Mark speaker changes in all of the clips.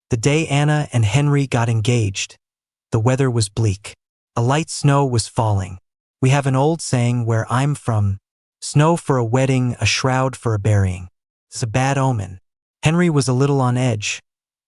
Speaker 1: The day Anna and Henry got engaged, the weather was bleak. A light snow was falling. We have an old saying where I'm from, snow for a wedding, a shroud for a burying. It's a bad omen. Henry was a little on edge,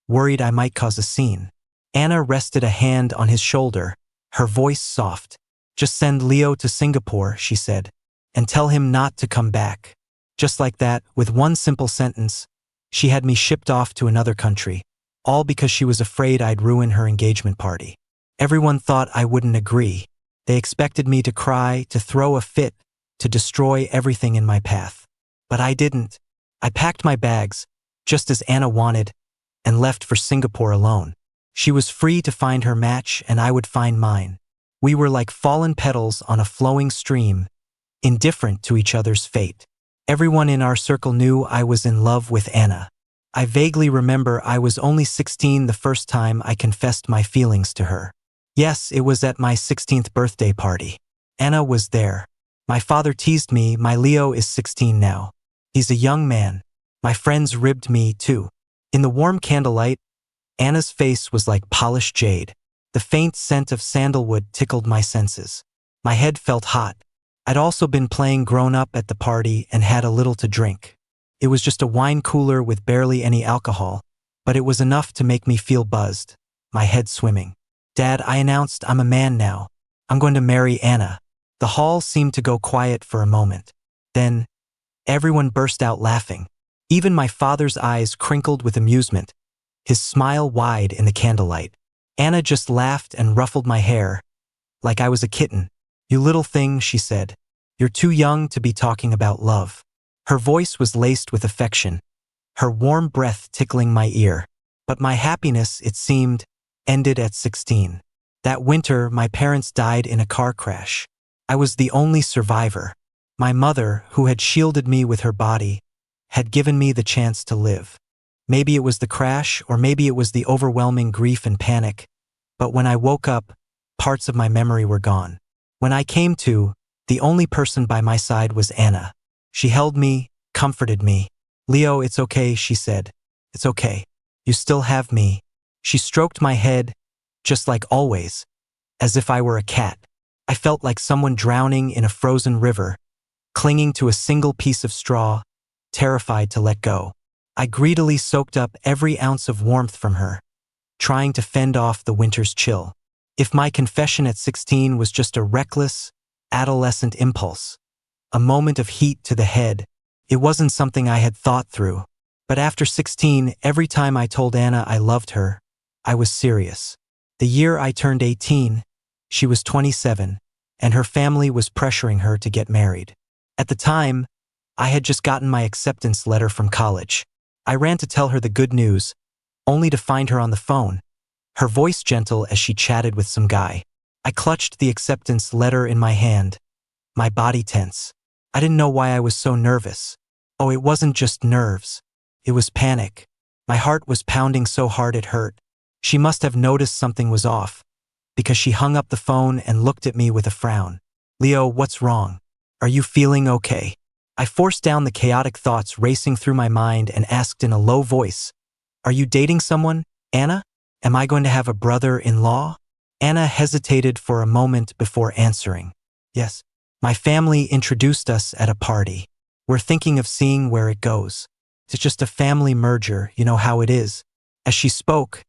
Speaker 1: worried I might cause a scene. Anna rested a hand on his shoulder, her voice soft. Just send Leo to Singapore, she said, and tell him not to come back. Just like that, with one simple sentence, she had me shipped off to another country, all because she was afraid I'd ruin her engagement party. Everyone thought I wouldn't agree. They expected me to cry, to throw a fit, to destroy everything in my path. But I didn't. I packed my bags, just as Anna wanted, and left for Singapore alone. She was free to find her match, and I would find mine. We were like fallen petals on a flowing stream, indifferent to each other's fate. Everyone in our circle knew I was in love with Anna. I vaguely remember I was only 16 the first time I confessed my feelings to her. Yes, it was at my 16th birthday party. Anna was there. My father teased me, my Leo is 16 now. He's a young man. My friends ribbed me, too. In the warm candlelight, Anna's face was like polished jade. The faint scent of sandalwood tickled my senses. My head felt hot. I'd also been playing grown-up at the party and had a little to drink. It was just a wine cooler with barely any alcohol, but it was enough to make me feel buzzed, my head swimming. Dad, I announced I'm a man now. I'm going to marry Anna. The hall seemed to go quiet for a moment. Then, everyone burst out laughing. Even my father's eyes crinkled with amusement, his smile wide in the candlelight. Anna just laughed and ruffled my hair, like I was a kitten. You little thing, she said. You're too young to be talking about love. Her voice was laced with affection, her warm breath tickling my ear. But my happiness, it seemed, ended at 16. That winter, my parents died in a car crash. I was the only survivor. My mother, who had shielded me with her body, had given me the chance to live. Maybe it was the crash, or maybe it was the overwhelming grief and panic, but when I woke up, parts of my memory were gone. When I came to, the only person by my side was Anna. She held me, comforted me. Leo, it's okay, she said. It's okay. You still have me. She stroked my head, just like always, as if I were a cat. I felt like someone drowning in a frozen river, clinging to a single piece of straw, terrified to let go. I greedily soaked up every ounce of warmth from her, trying to fend off the winter's chill. If my confession at 16 was just a reckless, adolescent impulse, a moment of heat to the head, it wasn't something I had thought through. But after 16, every time I told Anna I loved her, I was serious. The year I turned 18, she was 27, and her family was pressuring her to get married. At the time, I had just gotten my acceptance letter from college. I ran to tell her the good news, only to find her on the phone, her voice gentle as she chatted with some guy. I clutched the acceptance letter in my hand, my body tense. I didn't know why I was so nervous. Oh, it wasn't just nerves. It was panic. My heart was pounding so hard it hurt. She must have noticed something was off, because she hung up the phone and looked at me with a frown. Leo, what's wrong? Are you feeling okay? I forced down the chaotic thoughts racing through my mind and asked in a low voice, Are you dating someone, Anna? Am I going to have a brother-in-law? Anna hesitated for a moment before answering. Yes. My family introduced us at a party. We're thinking of seeing where it goes. It's just a family merger, you know how it is. As she spoke,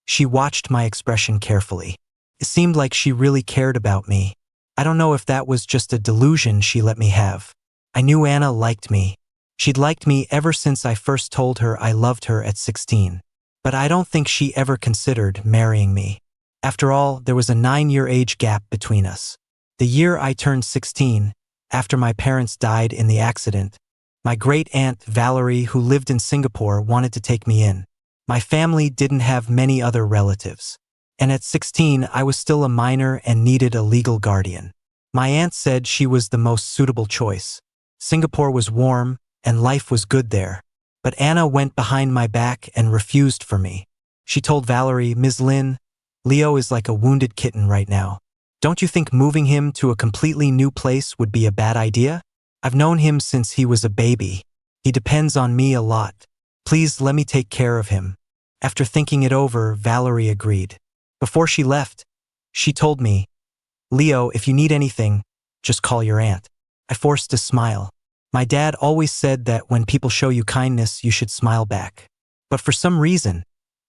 Speaker 1: she watched my expression carefully. It seemed like she really cared about me. I don't know if that was just a delusion she let me have. I knew Anna liked me. She'd liked me ever since I first told her I loved her at 16. But I don't think she ever considered marrying me. After all, there was a 9-year age gap between us. The year I turned 16, after my parents died in the accident, my great-aunt Valerie, who lived in Singapore, wanted to take me in. My family didn't have many other relatives. And at 16, I was still a minor and needed a legal guardian. My aunt said she was the most suitable choice. Singapore was warm, and life was good there. But Anna went behind my back and refused for me. She told Valerie, Ms. Lin, Leo is like a wounded kitten right now. Don't you think moving him to a completely new place would be a bad idea? I've known him since he was a baby. He depends on me a lot. Please let me take care of him. After thinking it over, Valerie agreed. Before she left, she told me, "Leo, if you need anything, just call your aunt." I forced a smile. My dad always said that when people show you kindness, you should smile back. But for some reason,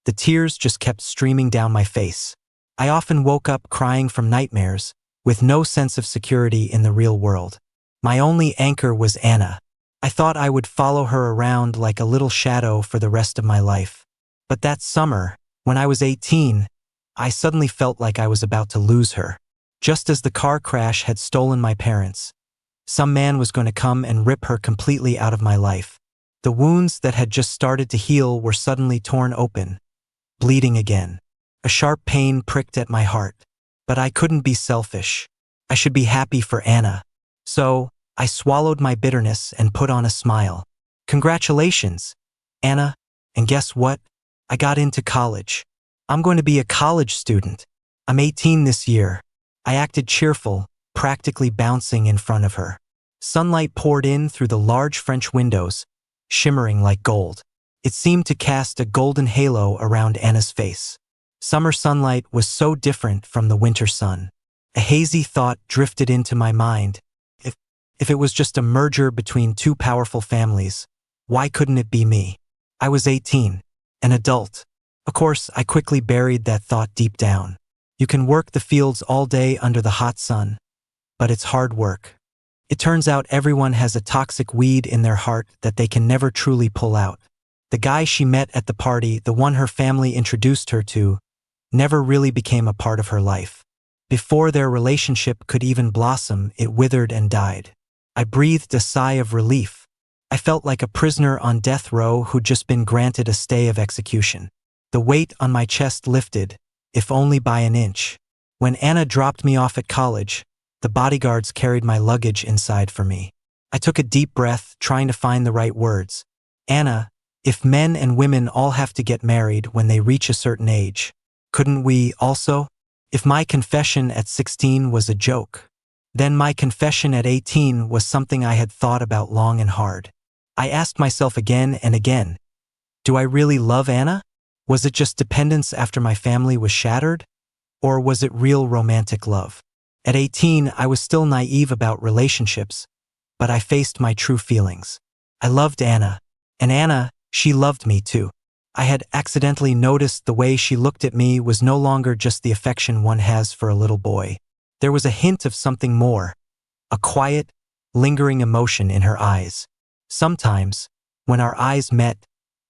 Speaker 1: the tears just kept streaming down my face. I often woke up crying from nightmares, with no sense of security in the real world. My only anchor was Anna. I thought I would follow her around like a little shadow for the rest of my life. But that summer, when I was 18, I suddenly felt like I was about to lose her. Just as the car crash had stolen my parents, some man was going to come and rip her completely out of my life. The wounds that had just started to heal were suddenly torn open, bleeding again. A sharp pain pricked at my heart. But I couldn't be selfish. I should be happy for Anna. So, I swallowed my bitterness and put on a smile. "Congratulations, Anna. And guess what? I got into college. I'm going to be a college student. I'm 18 this year." I acted cheerful, practically bouncing in front of her. Sunlight poured in through the large French windows, shimmering like gold. It seemed to cast a golden halo around Anna's face. Summer sunlight was so different from the winter sun. A hazy thought drifted into my mind. If it was just a merger between two powerful families, why couldn't it be me? I was 18, an adult. Of course, I quickly buried that thought deep down. You can work the fields all day under the hot sun, but it's hard work. It turns out everyone has a toxic weed in their heart that they can never truly pull out. The guy she met at the party, the one her family introduced her to, never really became a part of her life. Before their relationship could even blossom, it withered and died. I breathed a sigh of relief. I felt like a prisoner on death row who'd just been granted a stay of execution. The weight on my chest lifted, if only by an inch. When Anna dropped me off at college, the bodyguards carried my luggage inside for me. I took a deep breath, trying to find the right words. "Anna, if men and women all have to get married when they reach a certain age, couldn't we also? If my confession at 16 was a joke, then my confession at 18 was something I had thought about long and hard." I asked myself again and again, do I really love Anna? Was it just dependence after my family was shattered? Or was it real romantic love? At 18, I was still naive about relationships, but I faced my true feelings. I loved Anna, and Anna, she loved me too. I had accidentally noticed the way she looked at me was no longer just the affection one has for a little boy. There was a hint of something more, a quiet, lingering emotion in her eyes. Sometimes, when our eyes met,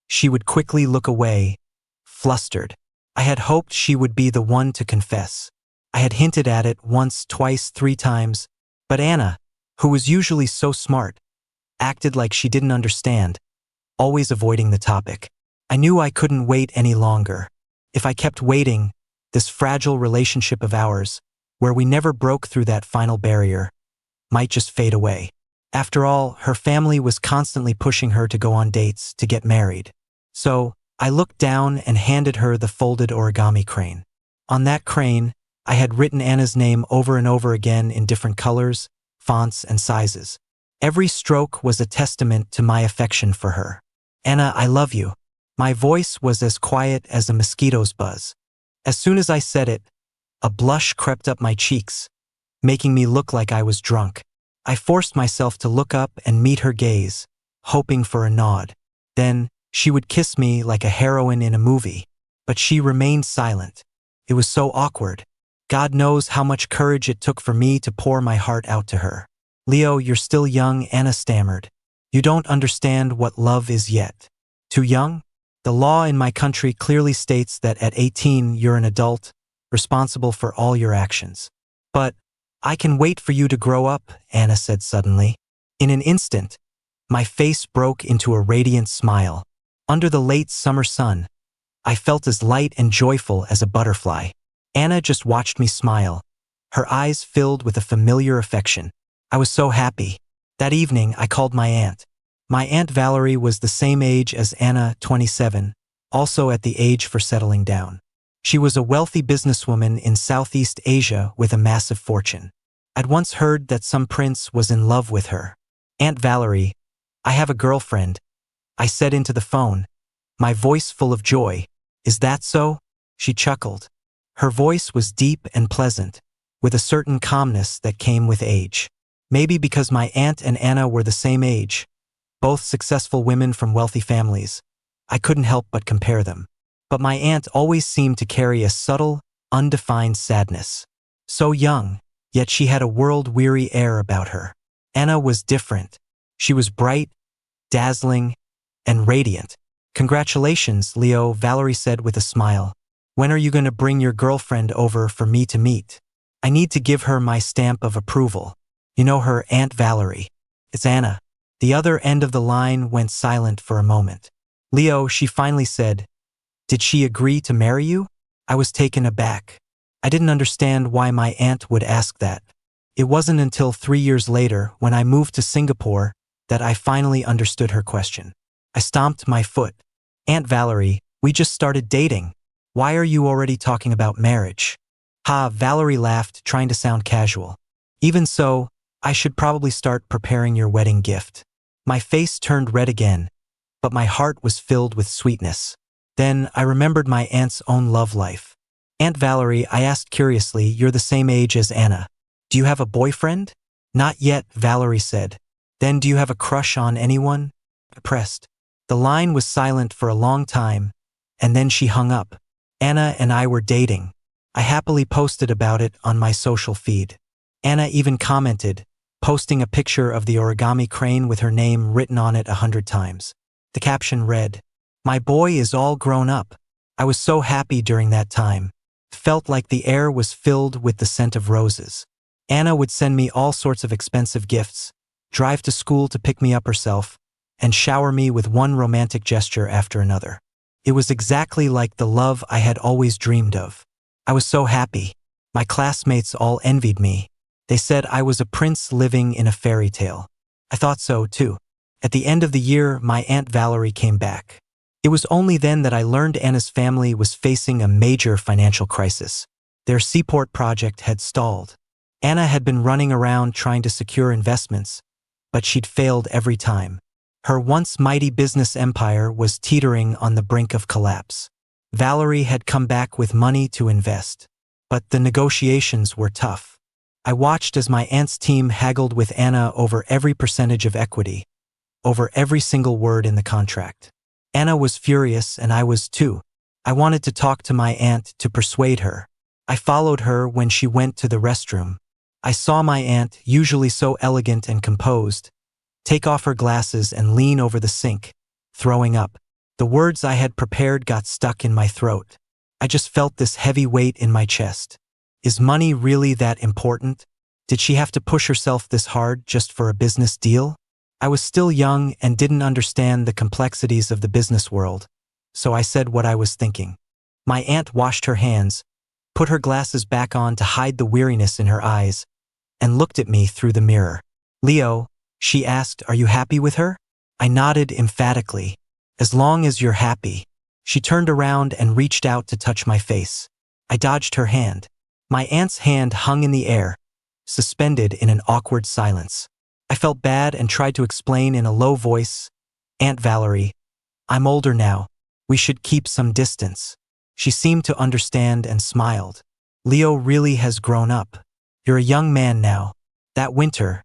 Speaker 1: she would quickly look away, flustered. I had hoped she would be the one to confess. I had hinted at it once, twice, 3 times, but Anna, who was usually so smart, acted like she didn't understand, always avoiding the topic. I knew I couldn't wait any longer. If I kept waiting, this fragile relationship of ours, where we never broke through that final barrier, might just fade away. After all, her family was constantly pushing her to go on dates, to get married. So, I looked down and handed her the folded origami crane. On that crane, I had written Anna's name over and over again in different colors, fonts, and sizes. Every stroke was a testament to my affection for her. "Anna, I love you." My voice was as quiet as a mosquito's buzz. As soon as I said it, a blush crept up my cheeks, making me look like I was drunk. I forced myself to look up and meet her gaze, hoping for a nod. Then, she would kiss me like a heroine in a movie. But she remained silent. It was so awkward. God knows how much courage it took for me to pour my heart out to her. "Leo, you're still young," Anna stammered. "You don't understand what love is yet." "Too young?" "The law in my country clearly states that at 18 you're an adult, responsible for all your actions." "But I can wait for you to grow up," Anna said suddenly. In an instant, my face broke into a radiant smile. Under the late summer sun, I felt as light and joyful as a butterfly. Anna just watched me smile, her eyes filled with a familiar affection. I was so happy. That evening, I called my aunt. My Aunt Valerie was the same age as Anna, 27, also at the age for settling down. She was a wealthy businesswoman in Southeast Asia with a massive fortune. I'd once heard that some prince was in love with her. "Aunt Valerie, I have a girlfriend," I said into the phone, my voice full of joy. Is that so? She chuckled. Her voice was deep and pleasant, with a certain calmness that came with age. Maybe because my aunt and Anna were the same age, both successful women from wealthy families, I couldn't help but compare them. But my aunt always seemed to carry a subtle, undefined sadness. So young, yet she had a world-weary air about her. Anna was different. She was bright, dazzling, and radiant. Congratulations, Leo, Valerie said with a smile. When are you going to bring your girlfriend over for me to meet? I need to give her my stamp of approval. You know her, Aunt Valerie. It's Anna. The other end of the line went silent for a moment. Leo, she finally said, did she agree to marry you? I was taken aback. I didn't understand why my aunt would ask that. It wasn't until 3 years later, when I moved to Singapore, that I finally understood her question. I stomped my foot. Aunt Valerie, we just started dating. Why are you already talking about marriage? Ha, Valerie laughed, trying to sound casual. Even so, I should probably start preparing your wedding gift. My face turned red again, but my heart was filled with sweetness. Then I remembered my aunt's own love life. Aunt Valerie, I asked curiously, you're the same age as Anna. Do you have a boyfriend? Not yet, Valerie said. Then do you have a crush on anyone? I pressed. The line was silent for a long time, and then she hung up. Anna and I were dating. I happily posted about it on my social feed. Anna even commented, posting a picture of the origami crane with her name written on it 100 times. The caption read, "My boy is all grown up." I was so happy during that time. Felt like the air was filled with the scent of roses. Anna would send me all sorts of expensive gifts, drive to school to pick me up herself, and shower me with one romantic gesture after another. It was exactly like the love I had always dreamed of. I was so happy. My classmates all envied me. They said I was a prince living in a fairy tale. I thought so, too. At the end of the year, my Aunt Valerie came back. It was only then that I learned Anna's family was facing a major financial crisis. Their seaport project had stalled. Anna had been running around trying to secure investments, but she'd failed every time. Her once mighty business empire was teetering on the brink of collapse. Valerie had come back with money to invest, but the negotiations were tough. I watched as my aunt's team haggled with Anna over every percentage of equity, over every single word in the contract. Anna was furious, and I was too. I wanted to talk to my aunt to persuade her. I followed her when she went to the restroom. I saw my aunt, usually so elegant and composed, take off her glasses and lean over the sink, throwing up. The words I had prepared got stuck in my throat. I just felt this heavy weight in my chest. Is money really that important? Did she have to push herself this hard just for a business deal? I was still young and didn't understand the complexities of the business world, so I said what I was thinking. My aunt washed her hands, put her glasses back on to hide the weariness in her eyes, and looked at me through the mirror. "Leo," she asked, "are you happy with her?" I nodded emphatically. "As long as you're happy." She turned around and reached out to touch my face. I dodged her hand. My aunt's hand hung in the air, suspended in an awkward silence. I felt bad and tried to explain in a low voice, "Aunt Valerie, I'm older now. We should keep some distance." She seemed to understand and smiled. "Leo really has grown up. You're a young man now." That winter,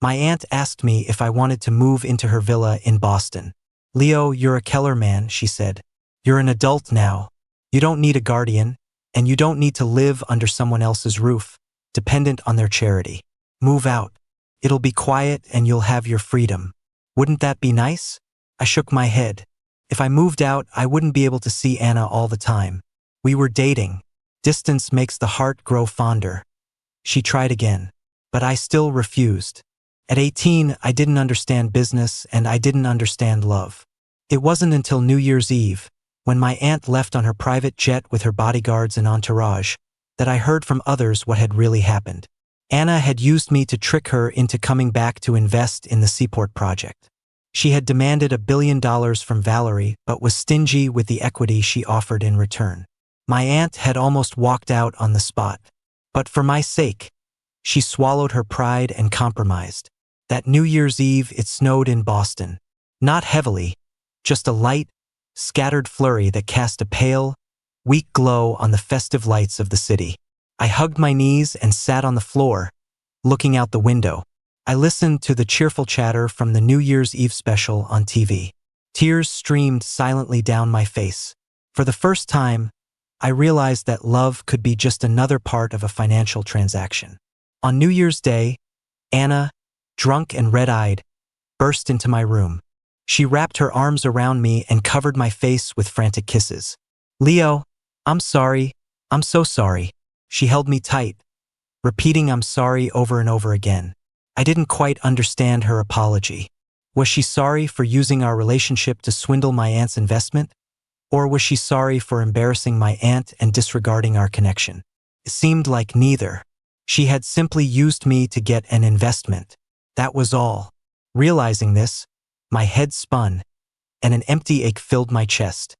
Speaker 1: my aunt asked me if I wanted to move into her villa in Boston. "Leo, you're a Keller man," she said. "You're an adult now. You don't need a guardian, and you don't need to live under someone else's roof, dependent on their charity. Move out. It'll be quiet and you'll have your freedom. Wouldn't that be nice?" I shook my head. If I moved out, I wouldn't be able to see Anna all the time. We were dating. Distance makes the heart grow fonder. She tried again, but I still refused. At 18, I didn't understand business and I didn't understand love. It wasn't until New Year's Eve, when my aunt left on her private jet with her bodyguards and entourage, that I heard from others what had really happened. Anna had used me to trick her into coming back to invest in the seaport project. She had demanded $1 billion from Valerie, but was stingy with the equity she offered in return. My aunt had almost walked out on the spot. But for my sake, she swallowed her pride and compromised. That New Year's Eve, it snowed in Boston. Not heavily, just a light, scattered flurry that cast a pale, weak glow on the festive lights of the city. I hugged my knees and sat on the floor, looking out the window. I listened to the cheerful chatter from the New Year's Eve special on TV. Tears streamed silently down my face. For the first time, I realized that love could be just another part of a financial transaction. On New Year's Day, Anna, drunk and red-eyed, burst into my room. She wrapped her arms around me and covered my face with frantic kisses. "Leo, I'm sorry. I'm so sorry." She held me tight, repeating "I'm sorry" over and over again. I didn't quite understand her apology. Was she sorry for using our relationship to swindle my aunt's investment? Or was she sorry for embarrassing my aunt and disregarding our connection? It seemed like neither. She had simply used me to get an investment. That was all. Realizing this, my head spun, and an empty ache filled my chest.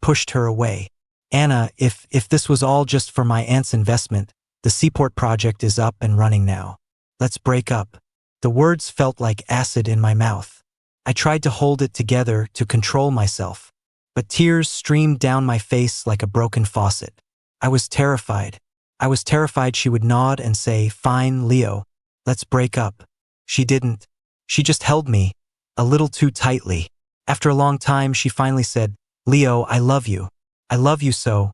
Speaker 1: Pushed her away. "Anna, if this was all just for my aunt's investment, the Seaport project is up and running now. Let's break up." The words felt like acid in my mouth. I tried to hold it together to control myself, but tears streamed down my face like a broken faucet. I was terrified. I was terrified she would nod and say, "Fine, Leo, let's break up." She didn't. She just held me, a little too tightly. After a long time, she finally said, "Leo, I love you. I love you so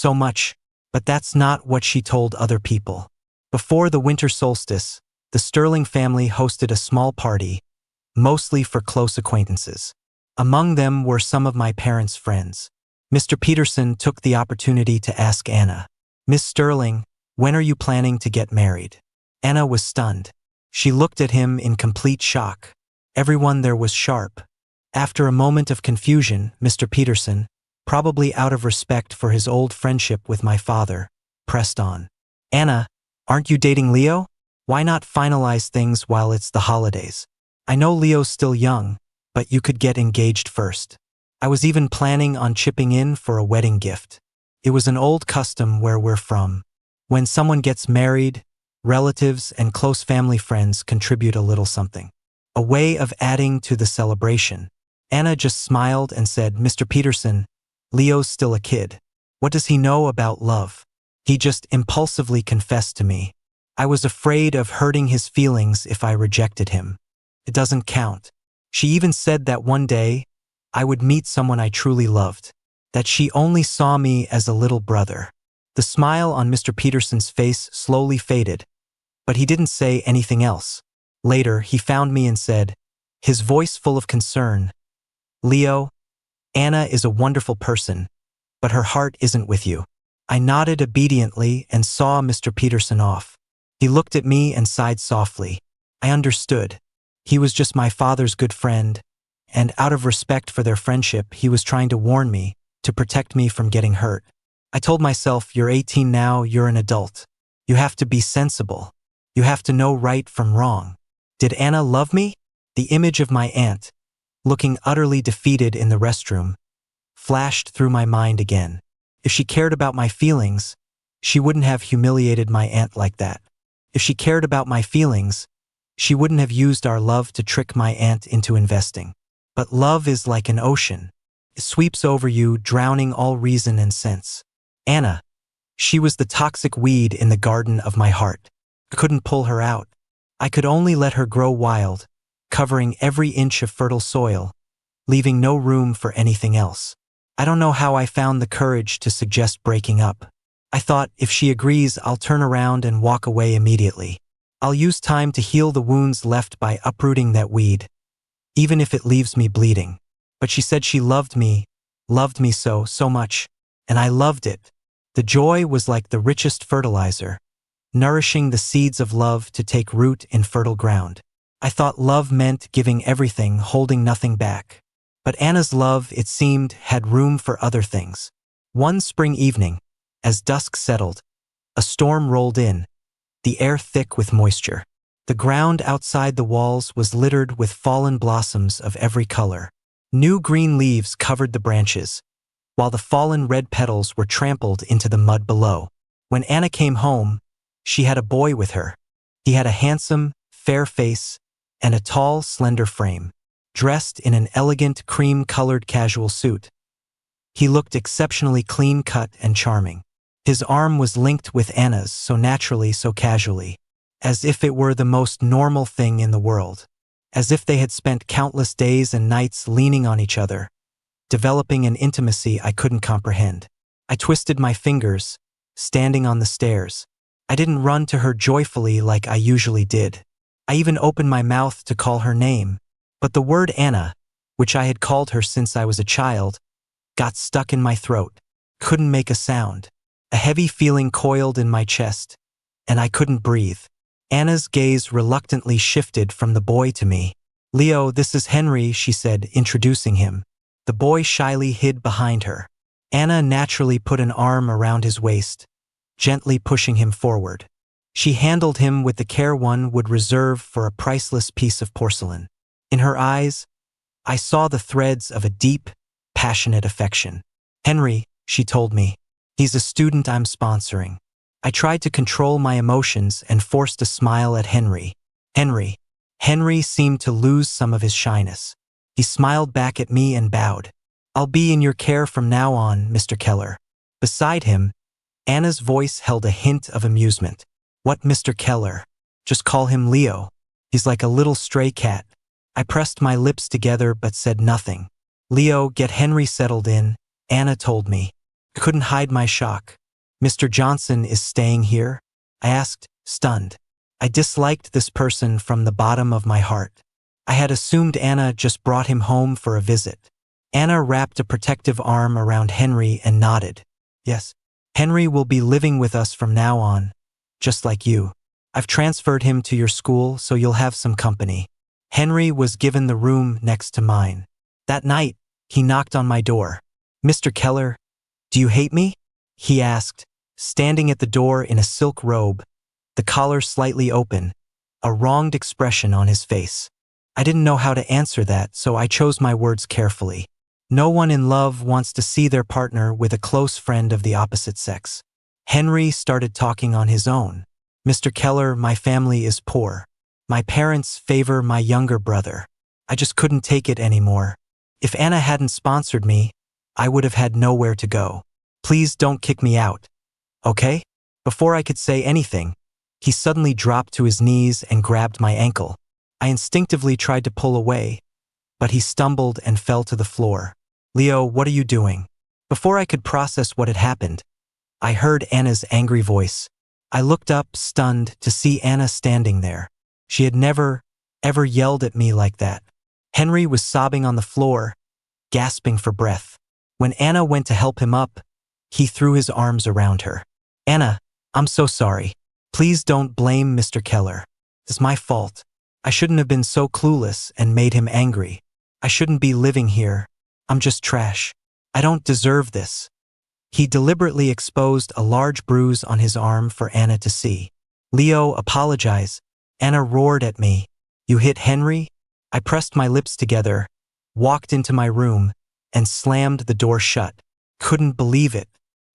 Speaker 1: much." But that's not what she told other people. Before the winter solstice, the Sterling family hosted a small party, mostly for close acquaintances. Among them were some of my parents' friends. Mr. Peterson took the opportunity to ask Anna, "Miss Sterling, when are you planning to get married?" Anna was stunned. She looked at him in complete shock. Everyone there was sharp. After a moment of confusion, Mr. Peterson, probably out of respect for his old friendship with my father, pressed on. "Anna, aren't you dating Leo? Why not finalize things while it's the holidays? I know Leo's still young, but you could get engaged first." I was even planning on chipping in for a wedding gift. It was an old custom where we're from. When someone gets married, relatives and close family friends contribute a little something. A way of adding to the celebration. Anna just smiled and said, "Mr. Peterson, Leo's still a kid. What does he know about love? He just impulsively confessed to me. I was afraid of hurting his feelings if I rejected him. It doesn't count." She even said that one day I would meet someone I truly loved, that she only saw me as a little brother. The smile on Mr. Peterson's face slowly faded, but he didn't say anything else. Later, he found me and said, his voice full of concern, "Leo, Anna is a wonderful person, but her heart isn't with you." I nodded obediently and saw Mr. Peterson off. He looked at me and sighed softly. I understood. He was just my father's good friend, and out of respect for their friendship, he was trying to warn me, to protect me from getting hurt. I told myself, "You're 18 now, you're an adult. You have to be sensible. You have to know right from wrong." Did Anna love me? The image of my aunt, looking utterly defeated in the restroom, flashed through my mind again. If she cared about my feelings, she wouldn't have humiliated my aunt like that. If she cared about my feelings, she wouldn't have used our love to trick my aunt into investing. But love is like an ocean. It sweeps over you, drowning all reason and sense. Anna, she was the toxic weed in the garden of my heart. I couldn't pull her out. I could only let her grow wild, covering every inch of fertile soil, leaving no room for anything else. I don't know how I found the courage to suggest breaking up. I thought, if she agrees, I'll turn around and walk away immediately. I'll use time to heal the wounds left by uprooting that weed, even if it leaves me bleeding. But she said she loved me so much, and I loved it. The joy was like the richest fertilizer, nourishing the seeds of love to take root in fertile ground. I thought love meant giving everything, holding nothing back. But Anna's love, it seemed, had room for other things. One spring evening, as dusk settled, a storm rolled in, the air thick with moisture. The ground outside the walls was littered with fallen blossoms of every color. New green leaves covered the branches, while the fallen red petals were trampled into the mud below. When Anna came home, she had a boy with her. He had a handsome, fair face and a tall, slender frame. Dressed in an elegant cream-colored casual suit, He looked exceptionally clean-cut and charming. His arm was linked with Anna's so naturally, so casually, as if it were the most normal thing in the world, as if they had spent countless days and nights leaning on each other, developing an intimacy I couldn't comprehend. I twisted my fingers, standing on the stairs. I didn't run to her joyfully like I usually did. I even opened my mouth to call her name, but the word Anna, which I had called her since I was a child, got stuck in my throat. Couldn't make a sound. A heavy feeling coiled in my chest, and I couldn't breathe. Anna's gaze reluctantly shifted from the boy to me. "Leo, this is Henry," she said, introducing him. The boy shyly hid behind her. Anna naturally put an arm around his waist, gently pushing him forward. She handled him with the care one would reserve for a priceless piece of porcelain. In her eyes, I saw the threads of a deep, passionate affection. "Henry," she told me. "He's a student I'm sponsoring." I tried to control my emotions and forced a smile at Henry. Henry. Henry seemed to lose some of his shyness. He smiled back at me and bowed. "I'll be in your care from now on, Mr. Keller." Beside him, Anna's voice held a hint of amusement. "What, Mr. Keller? Just call him Leo. He's like a little stray cat." I pressed my lips together but said nothing. "Leo, get Henry settled in," Anna told me. I couldn't hide my shock. "Mr. Johnson is staying here?" I asked, stunned. I disliked this person from the bottom of my heart. I had assumed Anna just brought him home for a visit. Anna wrapped a protective arm around Henry and nodded. "Yes, Henry will be living with us from now on, just like you. I've transferred him to your school so you'll have some company." Henry was given the room next to mine. That night, he knocked on my door. "Mr. Keller, do you hate me?" he asked, standing at the door in a silk robe, the collar slightly open, a wronged expression on his face. I didn't know how to answer that, so I chose my words carefully. No one in love wants to see their partner with a close friend of the opposite sex. Henry started talking on his own. "Mr. Keller, my family is poor. My parents favor my younger brother. I just couldn't take it anymore. If Anna hadn't sponsored me, I would have had nowhere to go. Please don't kick me out. Okay?" Before I could say anything, he suddenly dropped to his knees and grabbed my ankle. I instinctively tried to pull away, but he stumbled and fell to the floor. "Leo, what are you doing?" Before I could process what had happened, I heard Anna's angry voice. I looked up, stunned, to see Anna standing there. She had never, ever yelled at me like that. Henry was sobbing on the floor, gasping for breath. When Anna went to help him up, he threw his arms around her. "Anna, I'm so sorry. Please don't blame Mr. Keller. It's my fault. I shouldn't have been so clueless and made him angry. I shouldn't be living here. I'm just trash. I don't deserve this." He deliberately exposed a large bruise on his arm for Anna to see. "Leo, apologize." Anna roared at me. "You hit Henry?" I pressed my lips together, walked into my room, and slammed the door shut. Couldn't believe it.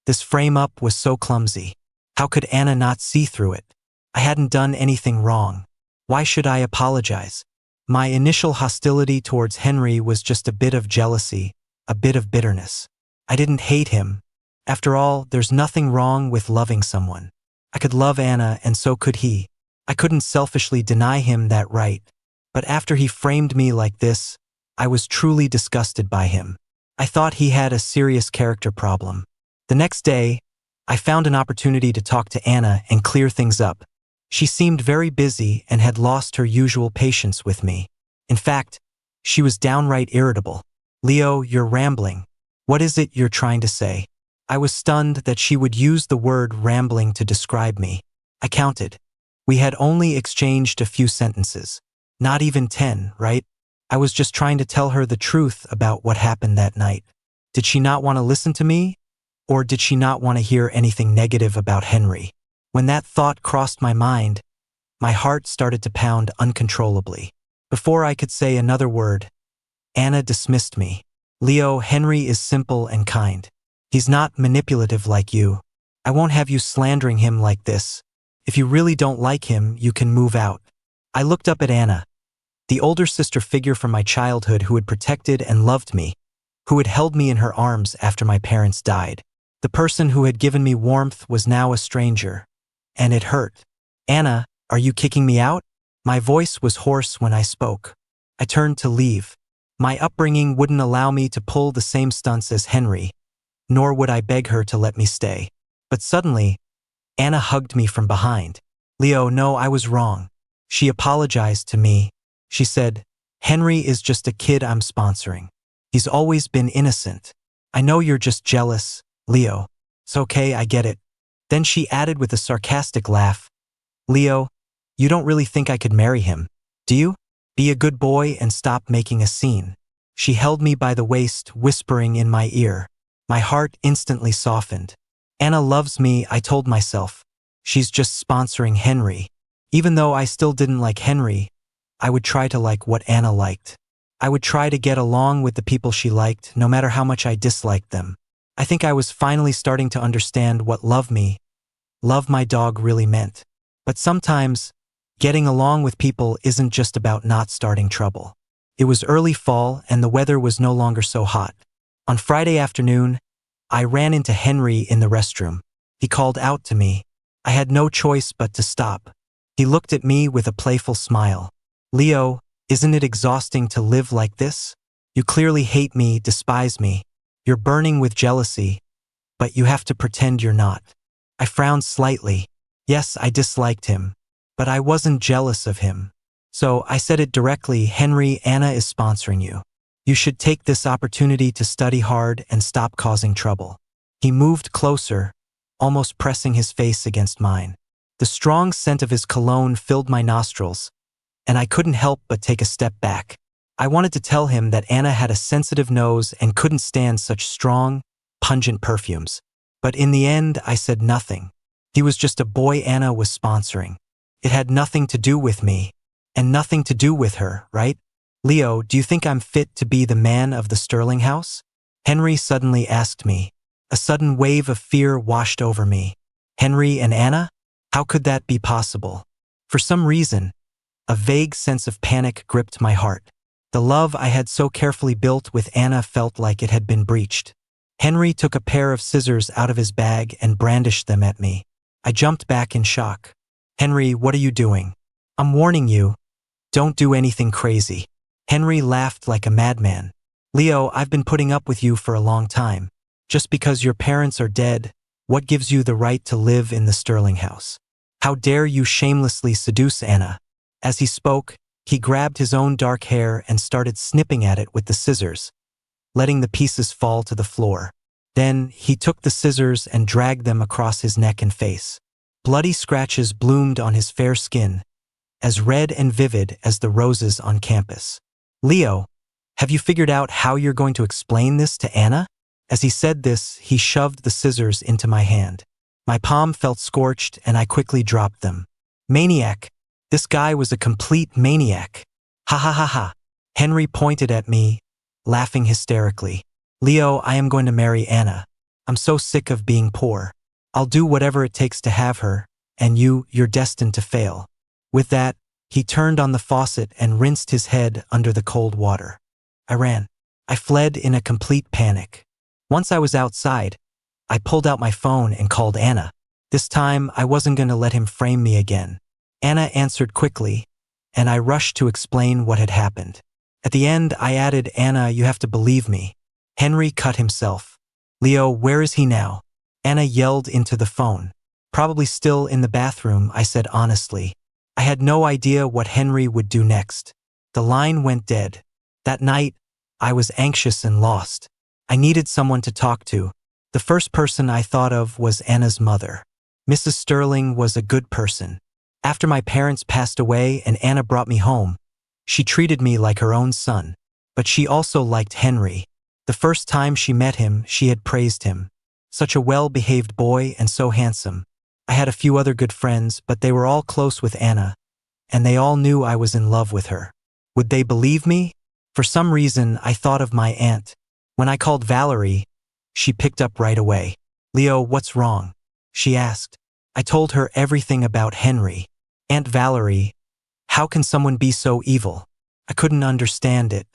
Speaker 1: This frame-up was so clumsy. How could Anna not see through it? I hadn't done anything wrong. Why should I apologize? My initial hostility towards Henry was just a bit of jealousy, a bit of bitterness. I didn't hate him. After all, there's nothing wrong with loving someone. I could love Anna, and so could he. I couldn't selfishly deny him that right. But after he framed me like this, I was truly disgusted by him. I thought he had a serious character problem. The next day, I found an opportunity to talk to Anna and clear things up. She seemed very busy and had lost her usual patience with me. In fact, she was downright irritable. "Leo, you're rambling. What is it you're trying to say?" I was stunned that she would use the word rambling to describe me. I counted. We had only exchanged a few sentences. Not even 10, right? I was just trying to tell her the truth about what happened that night. Did she not want to listen to me? Or did she not want to hear anything negative about Henry? When that thought crossed my mind, my heart started to pound uncontrollably. Before I could say another word, Anna dismissed me. "Leo, Henry is simple and kind. He's not manipulative like you. I won't have you slandering him like this. If you really don't like him, you can move out." I looked up at Anna, the older sister figure from my childhood who had protected and loved me, who had held me in her arms after my parents died. The person who had given me warmth was now a stranger. And it hurt. Anna, are you kicking me out? My voice was hoarse when I spoke. I turned to leave. My upbringing wouldn't allow me to pull the same stunts as Henry, nor would I beg her to let me stay. But suddenly, Anna hugged me from behind. Leo, no, I was wrong. She apologized to me. She said, Henry is just a kid I'm sponsoring. He's always been innocent. I know you're just jealous, Leo. It's okay, I get it. Then she added with a sarcastic laugh, Leo, you don't really think I could marry him, do you? Be a good boy and stop making a scene. She held me by the waist, whispering in my ear. My heart instantly softened. Anna loves me, I told myself. She's just sponsoring Henry. Even though I still didn't like Henry, I would try to like what Anna liked. I would try to get along with the people she liked, no matter how much I disliked them. I think I was finally starting to understand what love my dog really meant. But sometimes, getting along with people isn't just about not starting trouble. It was early fall and the weather was no longer so hot. On Friday afternoon, I ran into Henry in the restroom. He called out to me. I had no choice but to stop. He looked at me with a playful smile. Leo, isn't it exhausting to live like this? You clearly hate me, despise me. You're burning with jealousy, but you have to pretend you're not. I frowned slightly. Yes, I disliked him, but I wasn't jealous of him. So I said it directly, Henry, Anna is sponsoring you. You should take this opportunity to study hard and stop causing trouble. He moved closer, almost pressing his face against mine. The strong scent of his cologne filled my nostrils, and I couldn't help but take a step back. I wanted to tell him that Anna had a sensitive nose and couldn't stand such strong, pungent perfumes. But in the end, I said nothing. He was just a boy Anna was sponsoring. It had nothing to do with me, and nothing to do with her, right? Leo, do you think I'm fit to be the man of the Sterling house? Henry suddenly asked me. A sudden wave of fear washed over me. Henry and Anna? How could that be possible? For some reason, a vague sense of panic gripped my heart. The love I had so carefully built with Anna felt like it had been breached. Henry took a pair of scissors out of his bag and brandished them at me. I jumped back in shock. Henry, what are you doing? I'm warning you. Don't do anything crazy. Henry laughed like a madman. Leo, I've been putting up with you for a long time. Just because your parents are dead, what gives you the right to live in the Sterling house? How dare you shamelessly seduce Anna? As he spoke, he grabbed his own dark hair and started snipping at it with the scissors, letting the pieces fall to the floor. Then, he took the scissors and dragged them across his neck and face. Bloody scratches bloomed on his fair skin, as red and vivid as the roses on campus. Leo, have you figured out how you're going to explain this to Anna? As he said this, he shoved the scissors into my hand. My palm felt scorched and I quickly dropped them. Maniac. This guy was a complete maniac. Ha ha ha ha. Henry pointed at me, laughing hysterically. Leo, I am going to marry Anna. I'm so sick of being poor. I'll do whatever it takes to have her, and you're destined to fail. With that, he turned on the faucet and rinsed his head under the cold water. I ran. I fled in a complete panic. Once I was outside, I pulled out my phone and called Anna. This time, I wasn't going to let him frame me again. Anna answered quickly, and I rushed to explain what had happened. At the end, I added, Anna, you have to believe me. Henry cut himself. Leo, where is he now? Anna yelled into the phone. Probably still in the bathroom, I said honestly. I had no idea what Henry would do next. The line went dead. That night, I was anxious and lost. I needed someone to talk to. The first person I thought of was Anna's mother. Mrs. Sterling was a good person. After my parents passed away and Anna brought me home, she treated me like her own son. But she also liked Henry. The first time she met him, she had praised him. Such a well-behaved boy and so handsome. I had a few other good friends, but they were all close with Anna, and they all knew I was in love with her. Would they believe me? For some reason, I thought of my aunt. When I called Valerie, she picked up right away. Leo, what's wrong? She asked. I told her everything about Henry. Aunt Valerie, how can someone be so evil? I couldn't understand it.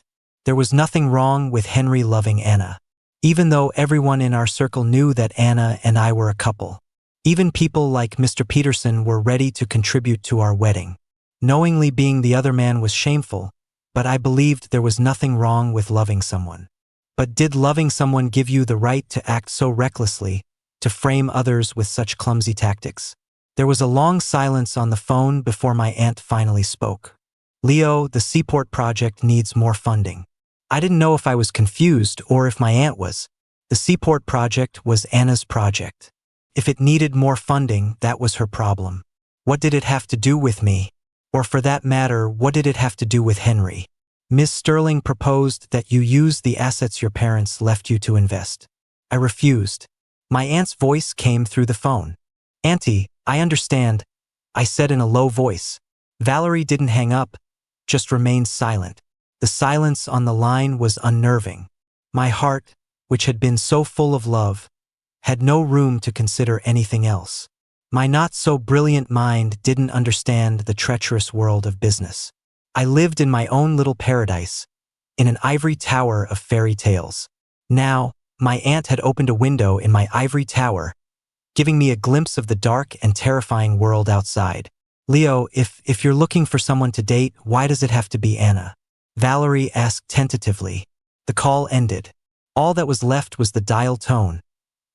Speaker 1: There was nothing wrong with Henry loving Anna. Even though everyone in our circle knew that Anna and I were a couple. Even people like Mr. Peterson were ready to contribute to our wedding. Knowingly being the other man was shameful, but I believed there was nothing wrong with loving someone. But did loving someone give you the right to act so recklessly, to frame others with such clumsy tactics? There was a long silence on the phone before my aunt finally spoke. Leo, the Seaport project needs more funding. I didn't know if I was confused or if my aunt was. The Seaport project was Anna's project. If it needed more funding, that was her problem. What did it have to do with me? Or for that matter, what did it have to do with Henry? Miss Sterling proposed that you use the assets your parents left you to invest. I refused. My aunt's voice came through the phone. Auntie, I understand, I said in a low voice. Valerie didn't hang up, just remained silent. The silence on the line was unnerving. My heart, which had been so full of love, had no room to consider anything else. My not-so-brilliant mind didn't understand the treacherous world of business. I lived in my own little paradise, in an ivory tower of fairy tales. Now, my aunt had opened a window in my ivory tower, giving me a glimpse of the dark and terrifying world outside. Leo, if you're looking for someone to date, why does it have to be Anna? Valerie asked tentatively. The call ended. All that was left was the dial tone,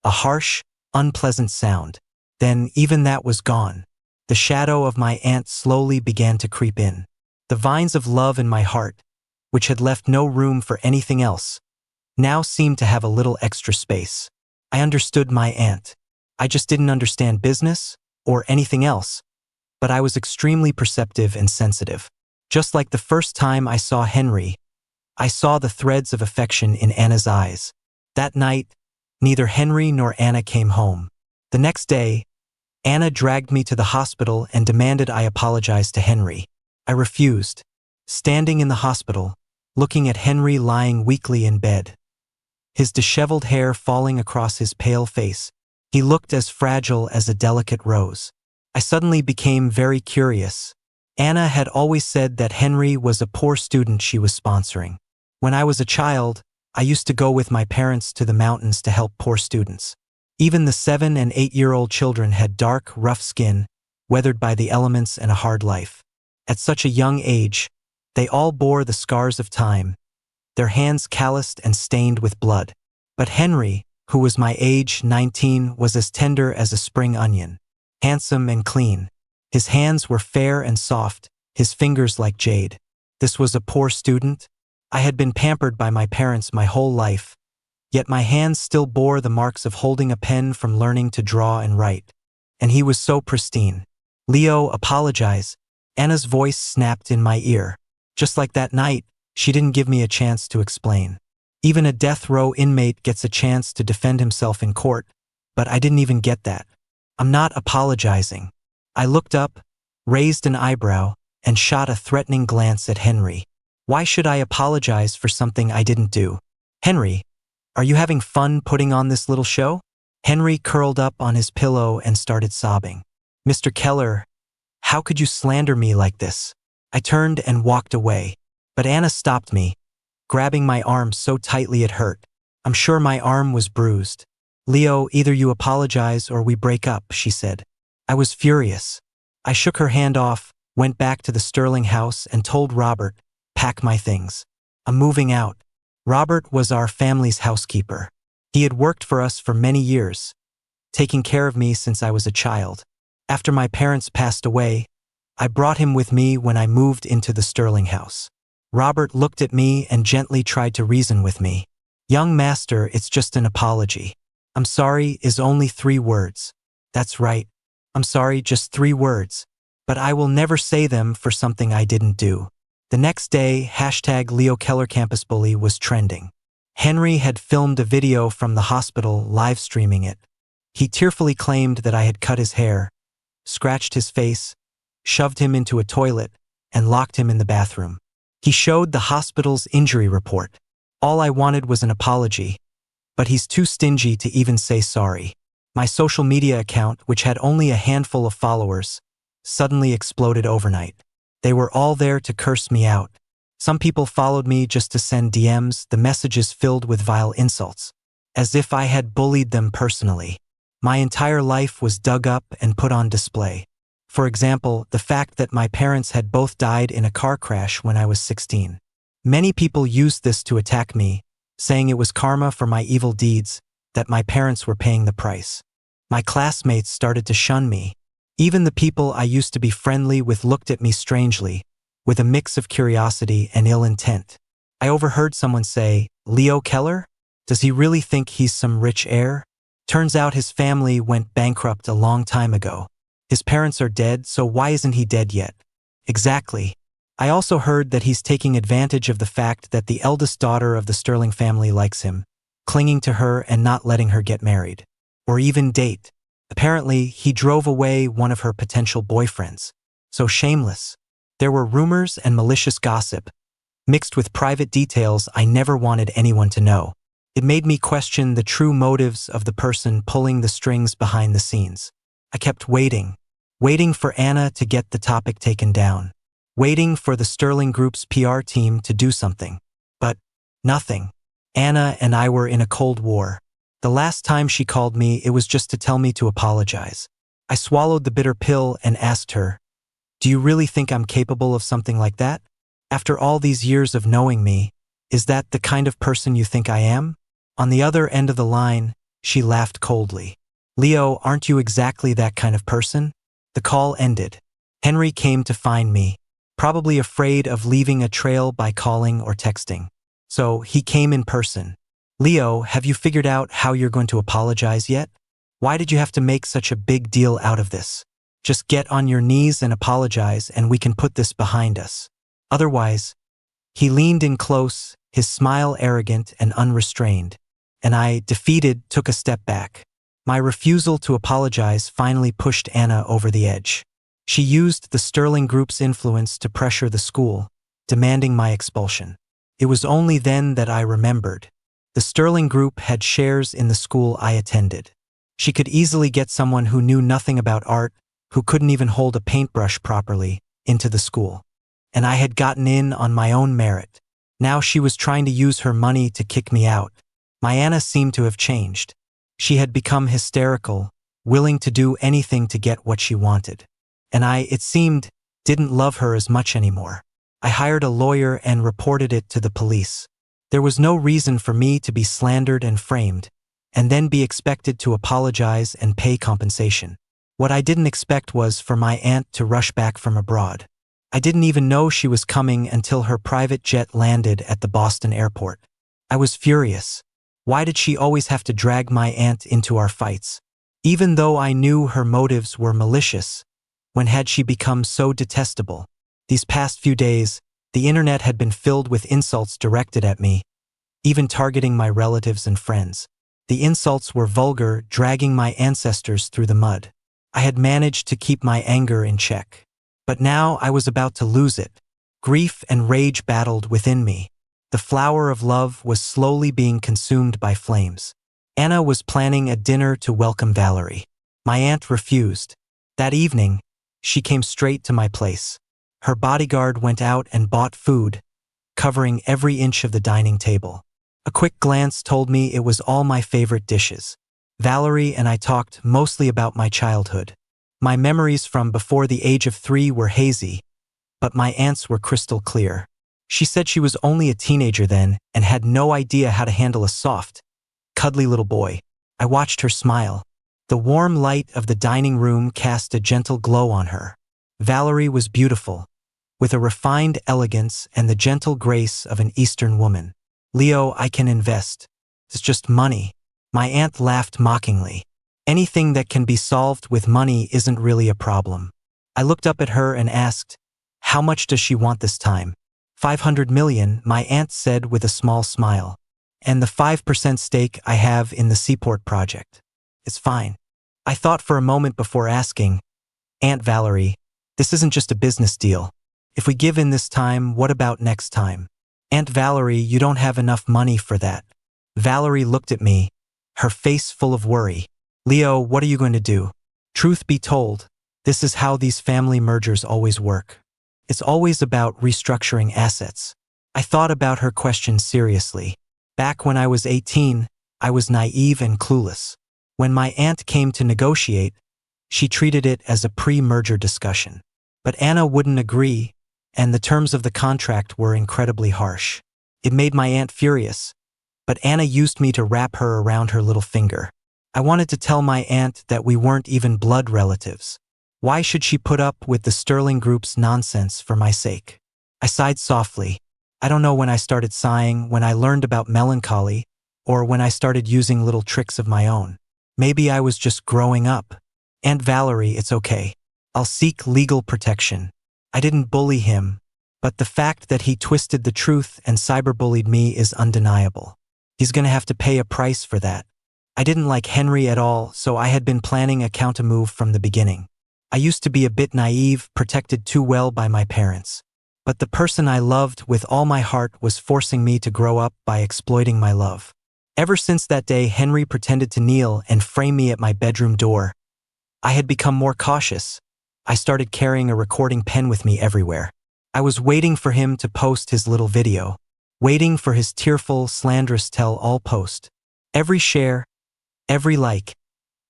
Speaker 1: a harsh, unpleasant sound. Then even that was gone. The shadow of my aunt slowly began to creep in. The vines of love in my heart, which had left no room for anything else, now seemed to have a little extra space. I understood my aunt. I just didn't understand business or anything else, but I was extremely perceptive and sensitive. Just like the first time I saw Henry, I saw the threads of affection in Anna's eyes. That night, neither Henry nor Anna came home. The next day, Anna dragged me to the hospital and demanded I apologize to Henry. I refused. Standing in the hospital, looking at Henry lying weakly in bed, his disheveled hair falling across his pale face, he looked as fragile as a delicate rose. I suddenly became very curious. Anna had always said that Henry was a poor student she was sponsoring. When I was a child, I used to go with my parents to the mountains to help poor students. Even the 7- and 8-year-old children had dark, rough skin, weathered by the elements and a hard life. At such a young age, they all bore the scars of time, their hands calloused and stained with blood. But Henry, who was my age, 19, was as tender as a spring onion, handsome and clean. His hands were fair and soft, his fingers like jade. This was a poor student? I had been pampered by my parents my whole life, yet my hands still bore the marks of holding a pen from learning to draw and write. And he was so pristine. Leo, apologize. Anna's voice snapped in my ear. Just like that night, she didn't give me a chance to explain. Even a death row inmate gets a chance to defend himself in court, but I didn't even get that. I'm not apologizing. I looked up, raised an eyebrow, and shot a threatening glance at Henry. Why should I apologize for something I didn't do? Henry, are you having fun putting on this little show? Henry curled up on his pillow and started sobbing. Mr. Keller, how could you slander me like this? I turned and walked away, but Anna stopped me, grabbing my arm so tightly it hurt. I'm sure my arm was bruised. Leo, either you apologize or we break up, she said. I was furious. I shook her hand off, went back to the Sterling house and told Robert, pack my things. I'm moving out. Robert was our family's housekeeper. He had worked for us for many years, taking care of me since I was a child. After my parents passed away, I brought him with me when I moved into the Sterling house. Robert looked at me and gently tried to reason with me. Young master, it's just an apology. I'm sorry is only 3 words. That's right. I'm sorry, just 3 words. But I will never say them for something I didn't do. The next day, #LeoKellerCampusBully was trending. Henry had filmed a video from the hospital, live streaming it. He tearfully claimed that I had cut his hair, scratched his face, shoved him into a toilet, and locked him in the bathroom. He showed the hospital's injury report. All I wanted was an apology, but he's too stingy to even say sorry. My social media account, which had only a handful of followers, suddenly exploded overnight. They were all there to curse me out. Some people followed me just to send DMs, the messages filled with vile insults, as if I had bullied them personally. My entire life was dug up and put on display. For example, the fact that my parents had both died in a car crash when I was 16. Many people used this to attack me, saying it was karma for my evil deeds, that my parents were paying the price. My classmates started to shun me. Even the people I used to be friendly with looked at me strangely, with a mix of curiosity and ill intent. I overheard someone say, "Leo Keller? Does he really think he's some rich heir? Turns out his family went bankrupt a long time ago. His parents are dead, so why isn't he dead yet?" Exactly. I also heard that he's taking advantage of the fact that the eldest daughter of the Sterling family likes him, clinging to her and not letting her get married, or even date. Apparently, he drove away one of her potential boyfriends. So shameless. There were rumors and malicious gossip, mixed with private details I never wanted anyone to know. It made me question the true motives of the person pulling the strings behind the scenes. I kept waiting for Anna to get the topic taken down, waiting for the Sterling Group's PR team to do something. But nothing. Anna and I were in a cold war. The last time she called me, it was just to tell me to apologize. I swallowed the bitter pill and asked her, "Do you really think I'm capable of something like that? After all these years of knowing me, is that the kind of person you think I am?" On the other end of the line, she laughed coldly. "Leo, aren't you exactly that kind of person?" The call ended. Henry came to find me, probably afraid of leaving a trail by calling or texting. So he came in person. "Leo, have you figured out how you're going to apologize yet? Why did you have to make such a big deal out of this? Just get on your knees and apologize and we can put this behind us. Otherwise," he leaned in close, his smile arrogant and unrestrained, and I, defeated, took a step back. My refusal to apologize finally pushed Anna over the edge. She used the Sterling Group's influence to pressure the school, demanding my expulsion. It was only then that I remembered. The Sterling Group had shares in the school I attended. She could easily get someone who knew nothing about art, who couldn't even hold a paintbrush properly, into the school. And I had gotten in on my own merit. Now she was trying to use her money to kick me out. My Anna seemed to have changed. She had become hysterical, willing to do anything to get what she wanted. And I, it seemed, didn't love her as much anymore. I hired a lawyer and reported it to the police. There was no reason for me to be slandered and framed, and then be expected to apologize and pay compensation. What I didn't expect was for my aunt to rush back from abroad. I didn't even know she was coming until her private jet landed at the Boston airport. I was furious. Why did she always have to drag my aunt into our fights? Even though I knew her motives were malicious, when had she become so detestable? These past few days, the internet had been filled with insults directed at me, even targeting my relatives and friends. The insults were vulgar, dragging my ancestors through the mud. I had managed to keep my anger in check. But now I was about to lose it. Grief and rage battled within me. The flower of love was slowly being consumed by flames. Anna was planning a dinner to welcome Valerie. My aunt refused. That evening, she came straight to my place. Her bodyguard went out and bought food, covering every inch of the dining table. A quick glance told me it was all my favorite dishes. Valerie and I talked mostly about my childhood. My memories from before the age of 3 were hazy, but my aunt's were crystal clear. She said she was only a teenager then and had no idea how to handle a soft, cuddly little boy. I watched her smile. The warm light of the dining room cast a gentle glow on her. Valerie was beautiful, with a refined elegance and the gentle grace of an Eastern woman. "Leo, I can invest. It's just money." My aunt laughed mockingly. "Anything that can be solved with money isn't really a problem." I looked up at her and asked, "How much does she want this time?" 500 million, my aunt said with a small smile. "And the 5% stake I have in the Seaport project. It's fine." I thought for a moment before asking, "Aunt Valerie, this isn't just a business deal. If we give in this time, what about next time?" "Aunt Valerie, you don't have enough money for that." Valerie looked at me, her face full of worry. "Leo, what are you going to do?" Truth be told, this is how these family mergers always work. It's always about restructuring assets. I thought about her question seriously. Back when I was 18, I was naive and clueless. When my aunt came to negotiate, she treated it as a pre-merger discussion. But Anna wouldn't agree, and the terms of the contract were incredibly harsh. It made my aunt furious, but Anna used me to wrap her around her little finger. I wanted to tell my aunt that we weren't even blood relatives. Why should she put up with the Sterling Group's nonsense for my sake? I sighed softly. I don't know when I started sighing, when I learned about melancholy, or when I started using little tricks of my own. Maybe I was just growing up. Aunt Valerie, it's okay. I'll seek legal protection. I didn't bully him, but the fact that he twisted the truth and cyberbullied me is undeniable. He's gonna have to pay a price for that. I didn't like Henry at all, so I had been planning a countermove from the beginning. I used to be a bit naive, protected too well by my parents. But the person I loved with all my heart was forcing me to grow up by exploiting my love. Ever since that day Henry pretended to kneel and frame me at my bedroom door, I had become more cautious. I started carrying a recording pen with me everywhere. I was waiting for him to post his little video, waiting for his tearful, slanderous tell-all post. Every share, every like,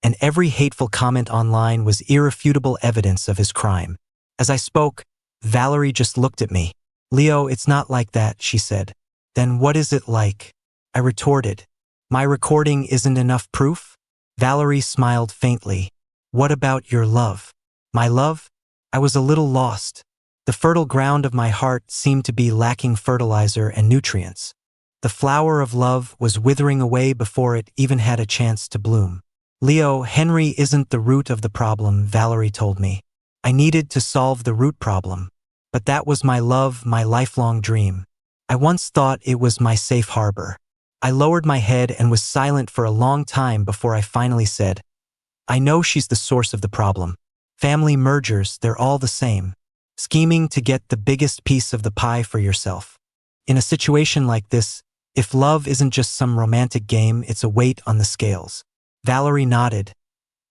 Speaker 1: and every hateful comment online was irrefutable evidence of his crime. As I spoke, Valerie just looked at me. "Leo, it's not like that," she said. "Then what is it like?" I retorted. "My recording isn't enough proof?" Valerie smiled faintly. "What about your love?" My love? I was a little lost. The fertile ground of my heart seemed to be lacking fertilizer and nutrients. The flower of love was withering away before it even had a chance to bloom. "Leo, Henry isn't the root of the problem," Valerie told me. I needed to solve the root problem. But that was my love, my lifelong dream. I once thought it was my safe harbor. I lowered my head and was silent for a long time before I finally said, "I know she's the source of the problem. Family mergers, they're all the same. Scheming to get the biggest piece of the pie for yourself. In a situation like this, if love isn't just some romantic game, it's a weight on the scales." Valerie nodded,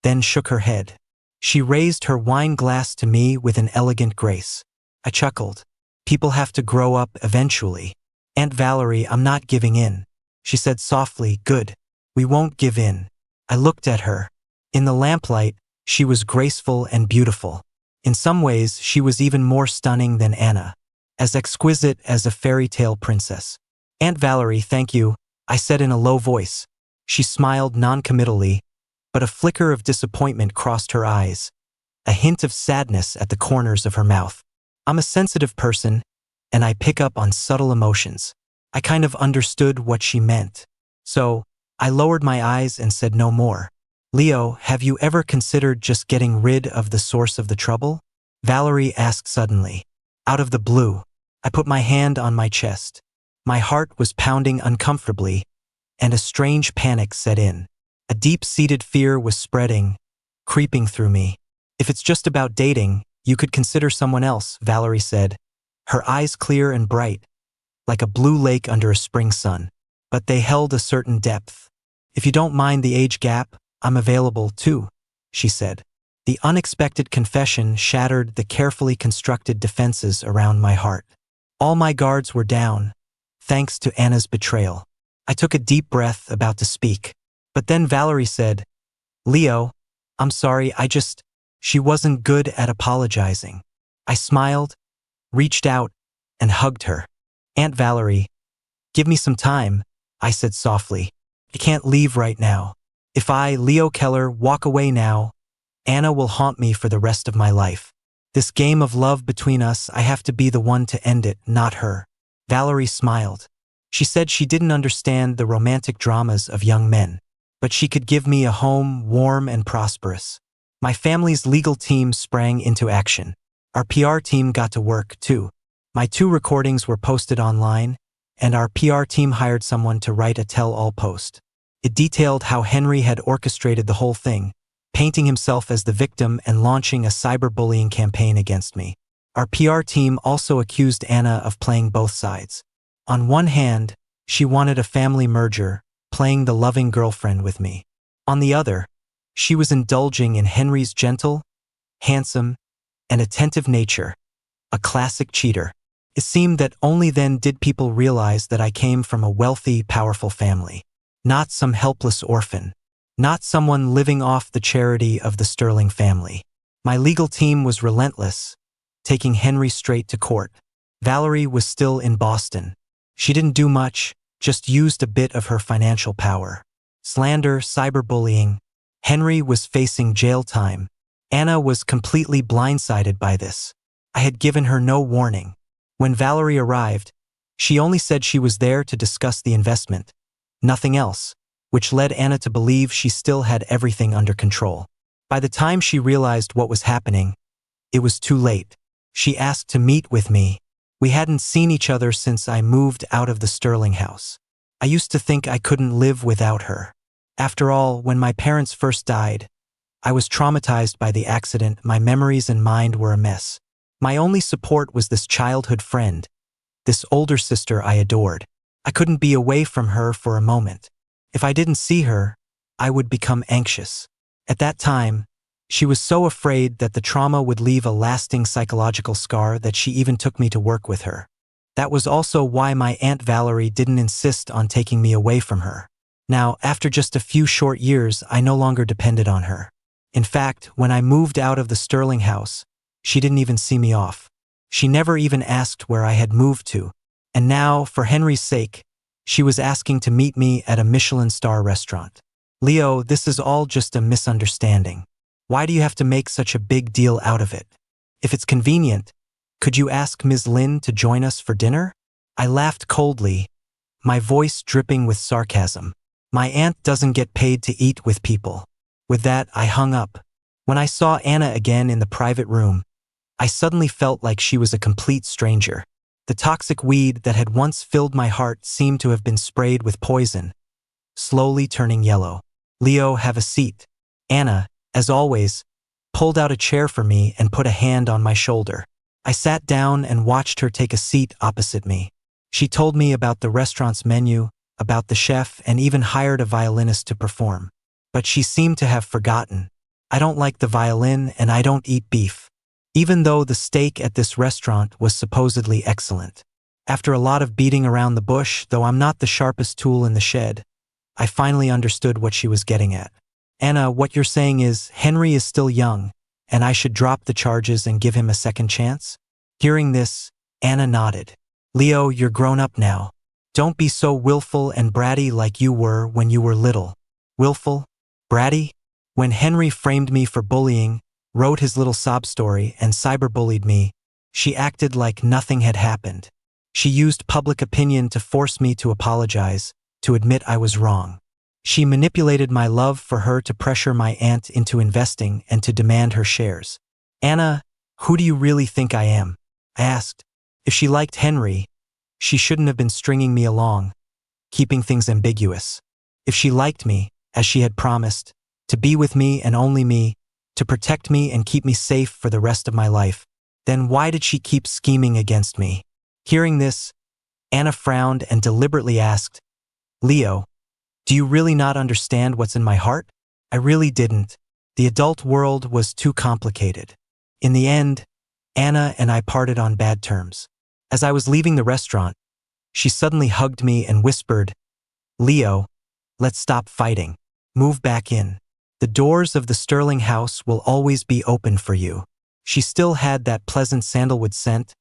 Speaker 1: then shook her head. She raised her wine glass to me with an elegant grace. I chuckled. "People have to grow up eventually. Aunt Valerie, I'm not giving in." She said softly, "Good. We won't give in." I looked at her. In the lamplight, she was graceful and beautiful. In some ways, she was even more stunning than Anna, as exquisite as a fairy tale princess. "Aunt Valerie, thank you," I said in a low voice. She smiled non-committally, but a flicker of disappointment crossed her eyes, a hint of sadness at the corners of her mouth. I'm a sensitive person, and I pick up on subtle emotions. I kind of understood what she meant. So, I lowered my eyes and said no more. "Leo, have you ever considered just getting rid of the source of the trouble?" Valerie asked suddenly. Out of the blue, I put my hand on my chest. My heart was pounding uncomfortably, and a strange panic set in. A deep-seated fear was spreading, creeping through me. "If it's just about dating, you could consider someone else," Valerie said, her eyes clear and bright, like a blue lake under a spring sun. But they held a certain depth. "If you don't mind the age gap, I'm available too," she said. The unexpected confession shattered the carefully constructed defenses around my heart. All my guards were down, thanks to Anna's betrayal. I took a deep breath, about to speak. But then Valerie said, "Leo, I'm sorry, She wasn't good at apologizing." I smiled, reached out, and hugged her. "Aunt Valerie, give me some time," I said softly. "I can't leave right now. If I, Leo Keller, walk away now, Anna will haunt me for the rest of my life. This game of love between us, I have to be the one to end it, not her." Valerie smiled. She said she didn't understand the romantic dramas of young men, but she could give me a home warm and prosperous. My family's legal team sprang into action. Our PR team got to work, too. My 2 recordings were posted online, and our PR team hired someone to write a tell-all post. It detailed how Henry had orchestrated the whole thing, painting himself as the victim and launching a cyberbullying campaign against me. Our PR team also accused Anna of playing both sides. On one hand, she wanted a family merger, playing the loving girlfriend with me. On the other, she was indulging in Henry's gentle, handsome, and attentive nature, a classic cheater. It seemed that only then did people realize that I came from a wealthy, powerful family. Not some helpless orphan. Not someone living off the charity of the Sterling family. My legal team was relentless, taking Henry straight to court. Valerie was still in Boston. She didn't do much, just used a bit of her financial power. Slander, cyberbullying. Henry was facing jail time. Anna was completely blindsided by this. I had given her no warning. When Valerie arrived, she only said she was there to discuss the investment. Nothing else, which led Anna to believe she still had everything under control. By the time she realized what was happening, it was too late. She asked to meet with me. We hadn't seen each other since I moved out of the Sterling house. I used to think I couldn't live without her. After all, when my parents first died, I was traumatized by the accident. My memories and mind were a mess. My only support was this childhood friend, this older sister I adored. I couldn't be away from her for a moment. If I didn't see her, I would become anxious. At that time, she was so afraid that the trauma would leave a lasting psychological scar that she even took me to work with her. That was also why my Aunt Valerie didn't insist on taking me away from her. Now, after just a few short years, I no longer depended on her. In fact, when I moved out of the Sterling house, she didn't even see me off. She never even asked where I had moved to. And now, for Henry's sake, she was asking to meet me at a Michelin star restaurant. Leo, this is all just a misunderstanding. Why do you have to make such a big deal out of it? If it's convenient, could you ask Ms. Lin to join us for dinner? I laughed coldly, my voice dripping with sarcasm. My aunt doesn't get paid to eat with people. With that, I hung up. When I saw Anna again in the private room, I suddenly felt like she was a complete stranger. The toxic weed that had once filled my heart seemed to have been sprayed with poison, slowly turning yellow. Leo, have a seat. Anna, as always, pulled out a chair for me and put a hand on my shoulder. I sat down and watched her take a seat opposite me. She told me about the restaurant's menu, about the chef, and even hired a violinist to perform. But she seemed to have forgotten. I don't like the violin and I don't eat beef. Even though the steak at this restaurant was supposedly excellent. After a lot of beating around the bush, though I'm not the sharpest tool in the shed, I finally understood what she was getting at. Anna, what you're saying is, Henry is still young, and I should drop the charges and give him a second chance? Hearing this, Anna nodded. Leo, you're grown up now. Don't be so willful and bratty like you were when you were little. Willful? Bratty? When Henry framed me for bullying, wrote his little sob story, and cyberbullied me, she acted like nothing had happened. She used public opinion to force me to apologize, to admit I was wrong. She manipulated my love for her to pressure my aunt into investing and to demand her shares. Anna, who do you really think I am? I asked. If she liked Henry, she shouldn't have been stringing me along, keeping things ambiguous. If she liked me, as she had promised, to be with me and only me, to protect me and keep me safe for the rest of my life, then why did she keep scheming against me? Hearing this, Anna frowned and deliberately asked, Leo, do you really not understand what's in my heart? I really didn't. The adult world was too complicated. In the end, Anna and I parted on bad terms. As I was leaving the restaurant, she suddenly hugged me and whispered, Leo, let's stop fighting. Move back in. The doors of the Sterling house will always be open for you. She still had that pleasant sandalwood scent,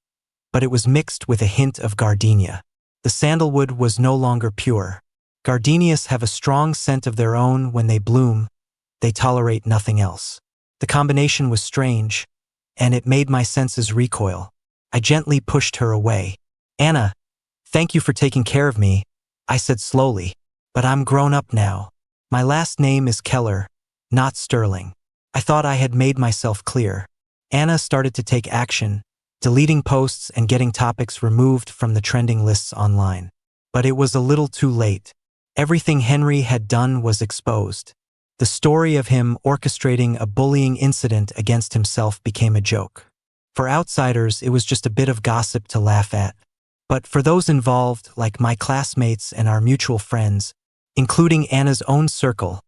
Speaker 1: but it was mixed with a hint of gardenia. The sandalwood was no longer pure. Gardenias have a strong scent of their own when they bloom. They tolerate nothing else. The combination was strange, and it made my senses recoil. I gently pushed her away. Anna, thank you for taking care of me, I said slowly, but I'm grown up now. My last name is Keller, not Sterling. I thought I had made myself clear. Anna started to take action, deleting posts and getting topics removed from the trending lists online. But it was a little too late. Everything Henry had done was exposed. The story of him orchestrating a bullying incident against himself became a joke. For outsiders, it was just a bit of gossip to laugh at. But for those involved, like my classmates and our mutual friends, including Anna's own circle,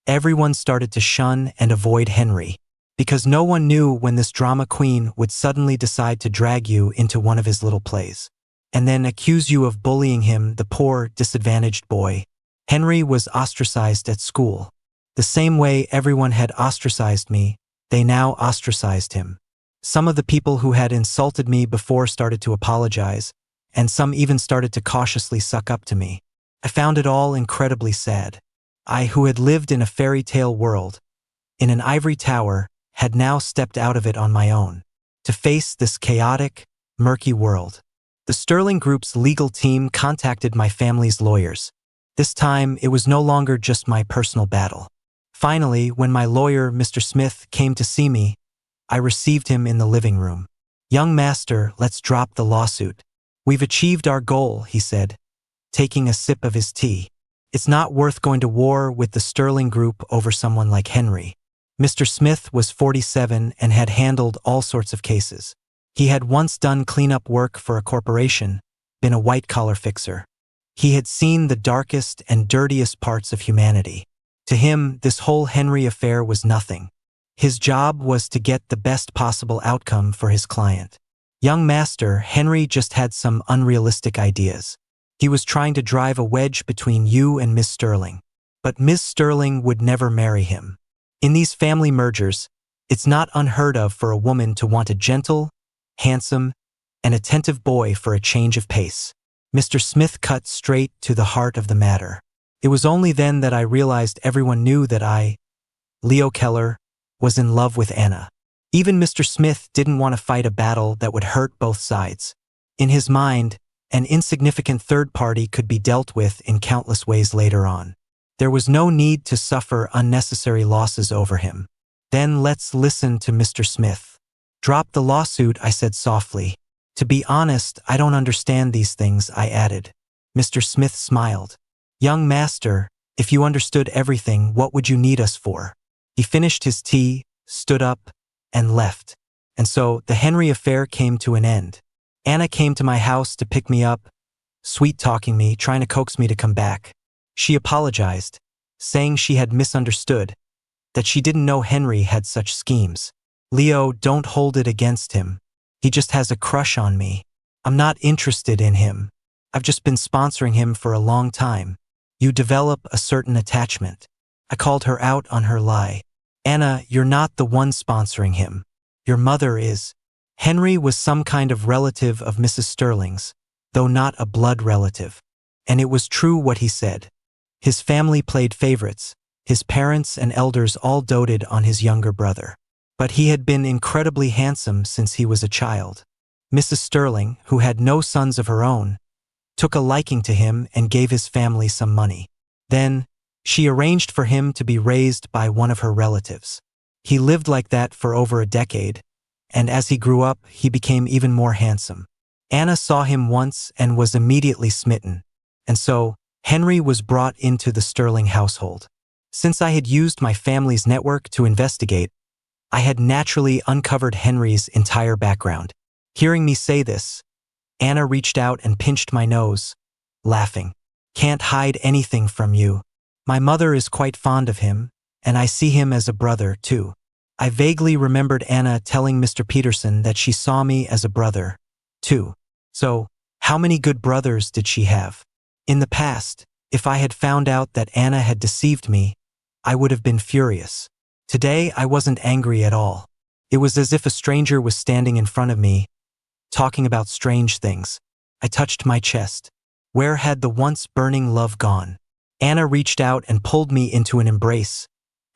Speaker 1: everyone started to shun and avoid Henry. because no one knew when this drama queen would suddenly decide to drag you into one of his little plays, and then accuse you of bullying him, the poor, disadvantaged boy. Henry was ostracized at school. The same way everyone had ostracized me, they now ostracized him. Some of the people who had insulted me before started to apologize, and some even started to cautiously suck up to me. I found it all incredibly sad. I, who had lived in a fairy tale world, in an ivory tower, had now stepped out of it on my own, to face this chaotic, murky world. The Sterling Group's legal team contacted my family's lawyers. This time, it was no longer just my personal battle. Finally, when my lawyer, Mr. Smith, came to see me, I received him in the living room. "Young master, let's drop the lawsuit. We've achieved our goal," he said, taking a sip of his tea. "It's not worth going to war with the Sterling Group over someone like Henry." Mr. Smith was 47 and had handled all sorts of cases. He had once done cleanup work for a corporation, been a white-collar fixer. He had seen the darkest and dirtiest parts of humanity. To him, this whole Henry affair was nothing. His job was to get the best possible outcome for his client. "Young master, Henry just had some unrealistic ideas. He was trying to drive a wedge between you and Miss Sterling. But Miss Sterling would never marry him. In these family mergers, it's not unheard of for a woman to want a gentle, handsome, and attentive boy for a change of pace." Mr. Smith cut straight to the heart of the matter. It was only then that I realized everyone knew that I, Leo Keller, was in love with Anna. Even Mr. Smith didn't want to fight a battle that would hurt both sides. In his mind, an insignificant third party could be dealt with in countless ways later on. There was no need to suffer unnecessary losses over him. "Then let's listen to Mr. Smith." "Drop the lawsuit," I said softly. "To be honest, I don't understand these things," I added. Mr. Smith smiled. "Young master, if you understood everything, what would you need us for?" He finished his tea, stood up, and left. And so the Henry affair came to an end. Anna came to my house to pick me up, sweet-talking me, trying to coax me to come back. She apologized, saying she had misunderstood, that she didn't know Henry had such schemes. "Leo, don't hold it against him. He just has a crush on me. I'm not interested in him. I've just been sponsoring him for a long time. You develop a certain attachment." I called her out on her lie. "Anna, you're not the one sponsoring him. Your mother is." Henry was some kind of relative of Mrs. Sterling's, though not a blood relative. And it was true what he said. His family played favorites. His parents and elders all doted on his younger brother. But he had been incredibly handsome since he was a child. Mrs. Sterling, who had no sons of her own, took a liking to him and gave his family some money. Then, she arranged for him to be raised by one of her relatives. He lived like that for over a decade, and as he grew up, he became even more handsome. Anna saw him once and was immediately smitten, and so Henry was brought into the Sterling household. Since I had used my family's network to investigate, I had naturally uncovered Henry's entire background. Hearing me say this, Anna reached out and pinched my nose, laughing. "Can't hide anything from you. My mother is quite fond of him, and I see him as a brother, too." I vaguely remembered Anna telling Mr. Peterson that she saw me as a brother, too. So, how many good brothers did she have? In the past, if I had found out that Anna had deceived me, I would have been furious. Today, I wasn't angry at all. It was as if a stranger was standing in front of me, talking about strange things. I touched my chest. Where had the once burning love gone? Anna reached out and pulled me into an embrace,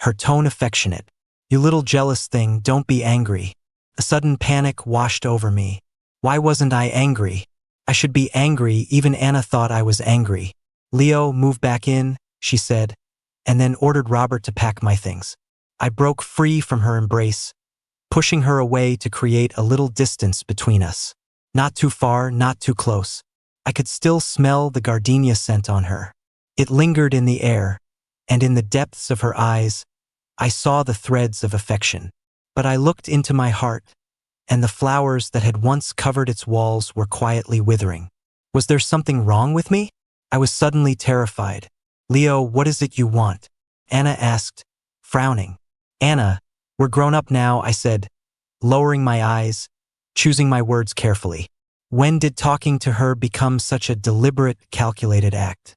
Speaker 1: her tone affectionate. "You little jealous thing, don't be angry." A sudden panic washed over me. Why wasn't I angry? I should be angry. Even Anna thought I was angry. "Leo, move back in," she said, and then ordered Robert to pack my things. I broke free from her embrace, pushing her away to create a little distance between us. Not too far, not too close. I could still smell the gardenia scent on her. It lingered in the air, and in the depths of her eyes, I saw the threads of affection. But I looked into my heart, and the flowers that had once covered its walls were quietly withering. Was there something wrong with me? I was suddenly terrified. "Leo, what is it you want?" Anna asked, frowning. "Anna, We're grown up now, I said, lowering my eyes, choosing my words carefully. When did talking to her become such a deliberate, calculated act?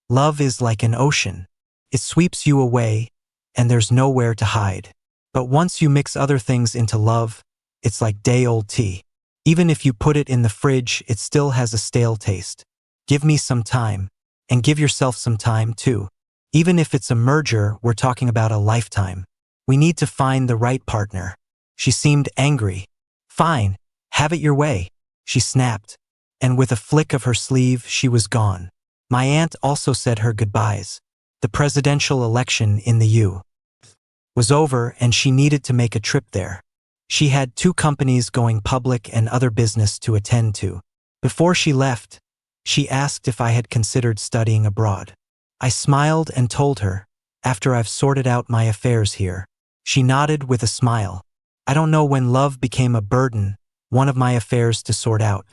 Speaker 1: Love is like an ocean. It sweeps you away, and there's nowhere to hide. But once you mix other things into love, it's like day-old tea. Even if you put it in the fridge, it still has a stale taste. Give me some time, and give yourself some time too. Even if it's a merger, we're talking about a lifetime. We need to find the right partner. She seemed angry. Fine, have it your way, she snapped, and with a flick of her sleeve, she was gone. My aunt also said her goodbyes. The presidential election in the U.S. was over and she needed to make a trip there. She had 2 companies going public and other business to attend to. Before she left, she asked if I had considered studying abroad. I smiled and told her, after I've sorted out my affairs here. She nodded with a smile. I don't know when love became a burden, one of my affairs to sort out.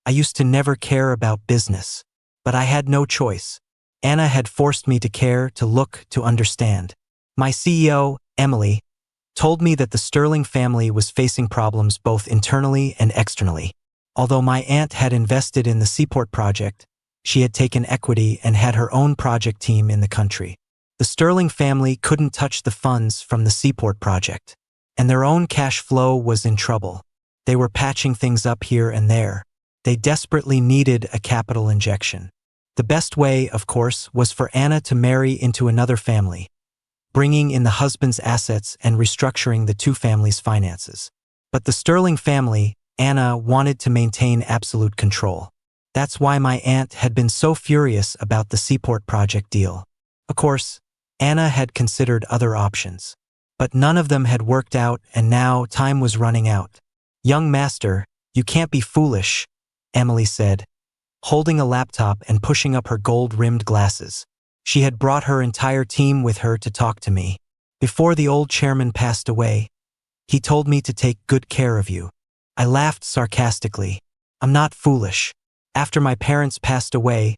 Speaker 1: I used to never care about business. But I had no choice. Anna had forced me to care, to look, to understand. My CEO, Emily, told me that the Sterling family was facing problems both internally and externally. Although my aunt had invested in the Seaport project, she had taken equity and had her own project team in the country. The Sterling family couldn't touch the funds from the Seaport project, and their own cash flow was in trouble. They were patching things up here and there. They desperately needed a capital injection. The best way, of course, was for Anna to marry into another family, bringing in the husband's assets and restructuring the 2 families' finances. But the Sterling family, Anna, wanted to maintain absolute control. That's why my aunt had been so furious about the Seaport project deal. Of course, Anna had considered other options. But none of them had worked out, and now time was running out. Young master, you can't be foolish, Emily said, holding a laptop and pushing up her gold-rimmed glasses. She had brought her entire team with her to talk to me. Before the old chairman passed away, he told me to take good care of you. I laughed sarcastically. I'm not foolish. After my parents passed away,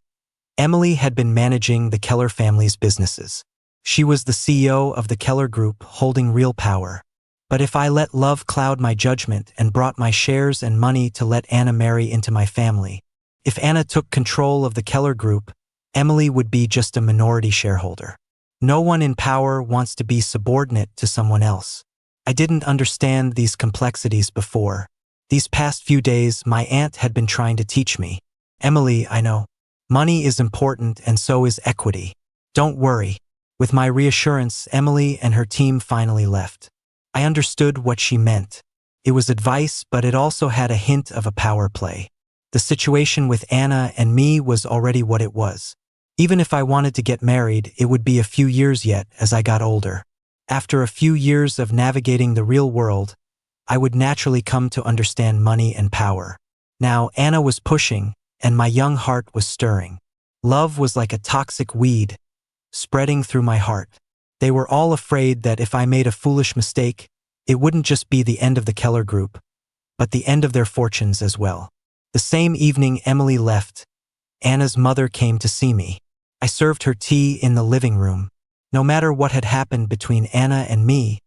Speaker 1: Emily had been managing the Keller family's businesses. She was the CEO of the Keller Group, holding real power. But if I let love cloud my judgment and brought my shares and money to let Anna marry into my family, if Anna took control of the Keller Group, Emily would be just a minority shareholder. No one in power wants to be subordinate to someone else. I didn't understand these complexities before. These past few days, my aunt had been trying to teach me. Emily, I know. Money is important and so is equity. Don't worry. With my reassurance, Emily and her team finally left. I understood what she meant. It was advice, but it also had a hint of a power play. The situation with Anna and me was already what it was. Even if I wanted to get married, it would be a few years yet as I got older. After a few years of navigating the real world, I would naturally come to understand money and power. Now Anna was pushing, and my young heart was stirring. Love was like a toxic weed, spreading through my heart. They were all afraid that if I made a foolish mistake, it wouldn't just be the end of the Keller Group, but the end of their fortunes as well. The same evening Emily left, Anna's mother came to see me. I served her tea in the living room. No matter what had happened between Anna and me,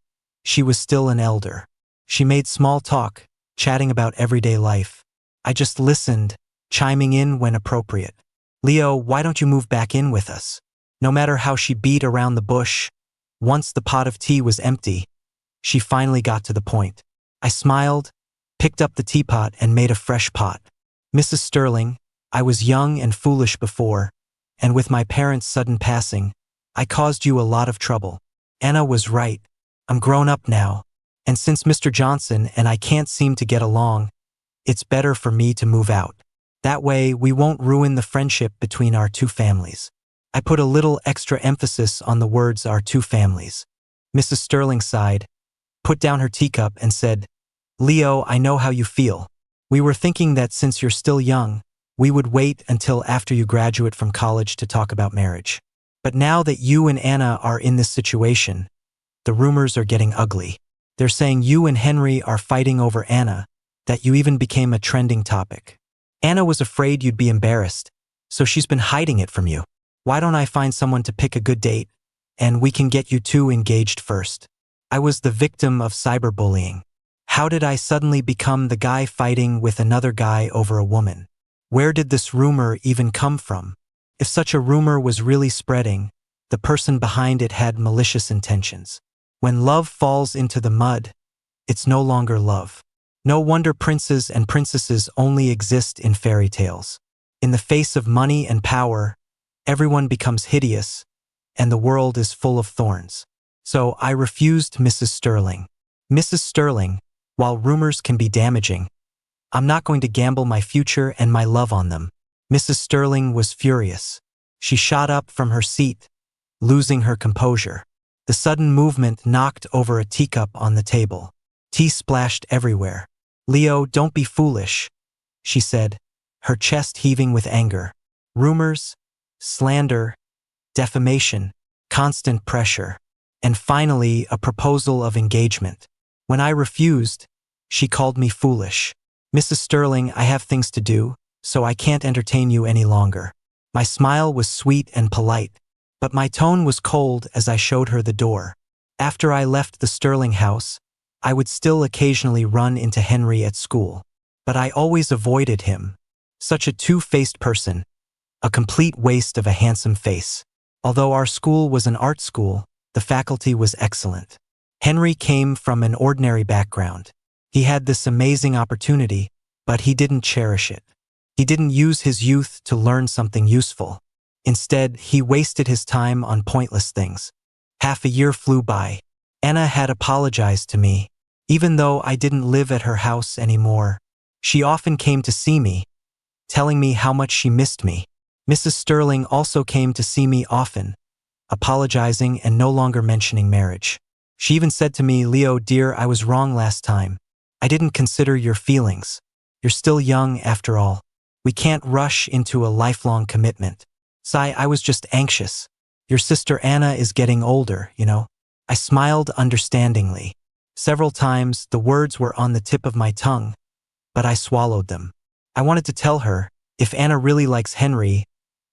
Speaker 1: she was still an elder. She made small talk, chatting about everyday life. I just listened, chiming in when appropriate. Leo, why don't you move back in with us? No matter how she beat around the bush, once the pot of tea was empty, she finally got to the point. I smiled, picked up the teapot and made a fresh pot. Mrs. Sterling, I was young and foolish before, and with my parents' sudden passing, I caused you a lot of trouble. Anna was right. I'm grown up now, and since Mr. Johnson and I can't seem to get along, it's better for me to move out. That way, we won't ruin the friendship between our 2 families. I put a little extra emphasis on the words our 2 families. Mrs. Sterling sighed, put down her teacup and said, Leo, I know how you feel. We were thinking that since you're still young, we would wait until after you graduate from college to talk about marriage. But now that you and Anna are in this situation, the rumors are getting ugly. They're saying you and Henry are fighting over Anna, that you even became a trending topic. Anna was afraid you'd be embarrassed, so she's been hiding it from you. Why don't I find someone to pick a good date, and we can get you 2 engaged first? I was the victim of cyberbullying. How did I suddenly become the guy fighting with another guy over a woman? Where did this rumor even come from? If such a rumor was really spreading, the person behind it had malicious intentions. When love falls into the mud, it's no longer love. No wonder princes and princesses only exist in fairy tales. In the face of money and power, everyone becomes hideous, and the world is full of thorns. So I refused Mrs. Sterling. Mrs. Sterling, while rumors can be damaging, I'm not going to gamble my future and my love on them. Mrs. Sterling was furious. She shot up from her seat, losing her composure. The sudden movement knocked over a teacup on the table. Tea splashed everywhere. "Leo, don't be foolish," she said, her chest heaving with anger. Rumors, slander, defamation, constant pressure, and finally a proposal of engagement. When I refused, she called me foolish. "Mrs. Sterling, I have things to do, so I can't entertain you any longer." My smile was sweet and polite, but my tone was cold as I showed her the door. After I left the Sterling house, I would still occasionally run into Henry at school, but I always avoided him. Such a two-faced person, a complete waste of a handsome face. Although our school was an art school, the faculty was excellent. Henry came from an ordinary background. He had this amazing opportunity, but he didn't cherish it. He didn't use his youth to learn something useful. Instead, he wasted his time on pointless things. Half a year flew by. Anna had apologized to me. Even though I didn't live at her house anymore, she often came to see me, telling me how much she missed me. Mrs. Sterling also came to see me often, apologizing and no longer mentioning marriage. She even said to me, "Leo, dear, I was wrong last time. I didn't consider your feelings. You're still young after all. We can't rush into a lifelong commitment." "Sigh, I was just anxious. Your sister Anna is getting older, you know." I smiled understandingly. Several times, the words were on the tip of my tongue, but I swallowed them. I wanted to tell her, if Anna really likes Henry,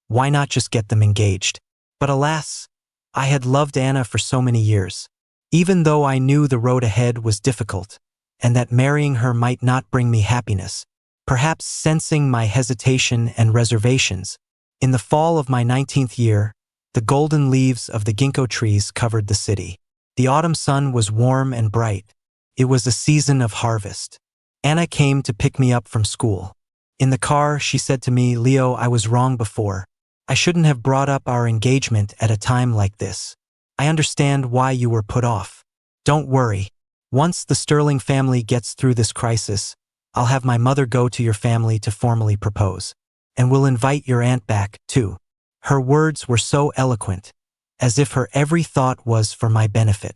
Speaker 1: why not just get them engaged? But alas, I had loved Anna for so many years. Even though I knew the road ahead was difficult, and that marrying her might not bring me happiness, perhaps sensing my hesitation and reservations, in the fall of my 19th year, the golden leaves of the ginkgo trees covered the city. The autumn sun was warm and bright. It was a season of harvest. Anna came to pick me up from school. In the car, she said to me, "Leo, I was wrong before. I shouldn't have brought up our engagement at a time like this. I understand why you were put off. Don't worry. Once the Sterling family gets through this crisis, I'll have my mother go to your family to formally propose. And we'll invite your aunt back, too." Her words were so eloquent, as if her every thought was for my benefit.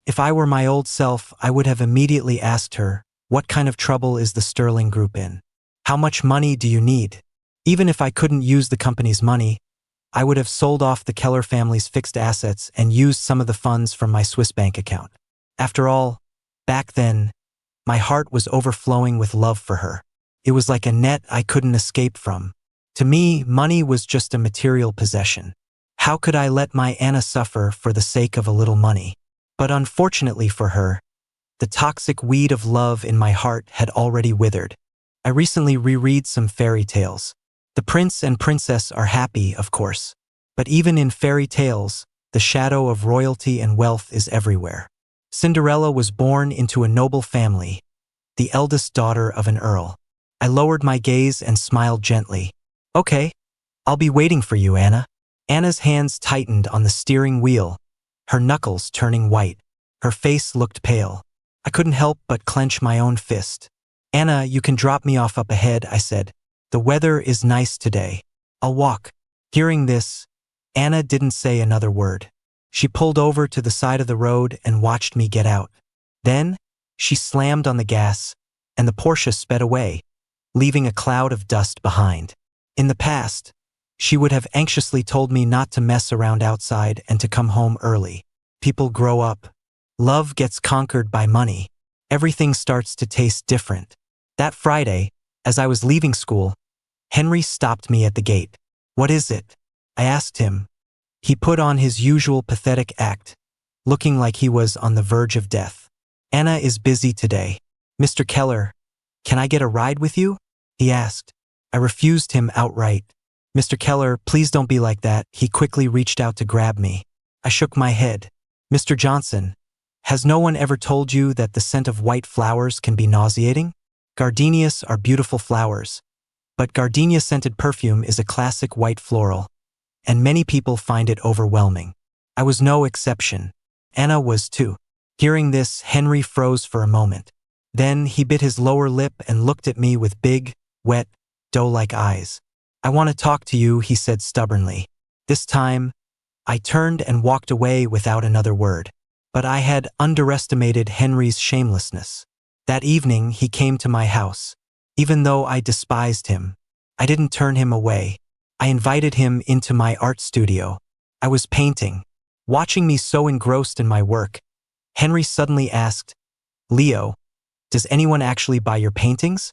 Speaker 1: If I were my old self, I would have immediately asked her, "What kind of trouble is the Sterling Group in? How much money do you need?" Even if I couldn't use the company's money, I would have sold off the Keller family's fixed assets and used some of the funds from my Swiss bank account. After all, back then, my heart was overflowing with love for her. It was like a net I couldn't escape from. To me, money was just a material possession. How could I let my Anna suffer for the sake of a little money? But unfortunately for her, the toxic weed of love in my heart had already withered. I recently reread some fairy tales. The prince and princess are happy, of course. But even in fairy tales, the shadow of royalty and wealth is everywhere. Cinderella was born into a noble family, the eldest daughter of an earl. I lowered my gaze and smiled gently. "Okay, I'll be waiting for you, Anna." Anna's hands tightened on the steering wheel, her knuckles turning white. Her face looked pale. I couldn't help but clench my own fist. "Anna, you can drop me off up ahead," I said. "The weather is nice today. I'll walk." Hearing this, Anna didn't say another word. She pulled over to the side of the road and watched me get out. Then, she slammed on the gas, and the Porsche sped away, leaving a cloud of dust behind. In the past, she would have anxiously told me not to mess around outside and to come home early. People grow up. Love gets conquered by money. Everything starts to taste different. That Friday, as I was leaving school, Henry stopped me at the gate. "What is it?" I asked him. He put on his usual pathetic act, looking like he was on the verge of death. Anna is busy today. Mr. Keller, can I get a ride with you? He asked. I refused him outright. Mr. Keller, please don't be like that. He quickly reached out to grab me. I shook my head. Mr. Johnson, has no one ever told you that the scent of white flowers can be nauseating? Gardenias are beautiful flowers, but gardenia-scented perfume is a classic white floral, and many people find it overwhelming. I was no exception. Anna was too. Hearing this, Henry froze for a moment. Then he bit his lower lip and looked at me with big, wet, doe-like eyes. I want to talk to you, he said stubbornly. This time, I turned and walked away without another word. But I had underestimated Henry's shamelessness. That evening, he came to my house. Even though I despised him, I didn't turn him away. I invited him into my art studio. I was painting. Watching me so engrossed in my work, Henry suddenly asked, Leo, does anyone actually buy your paintings?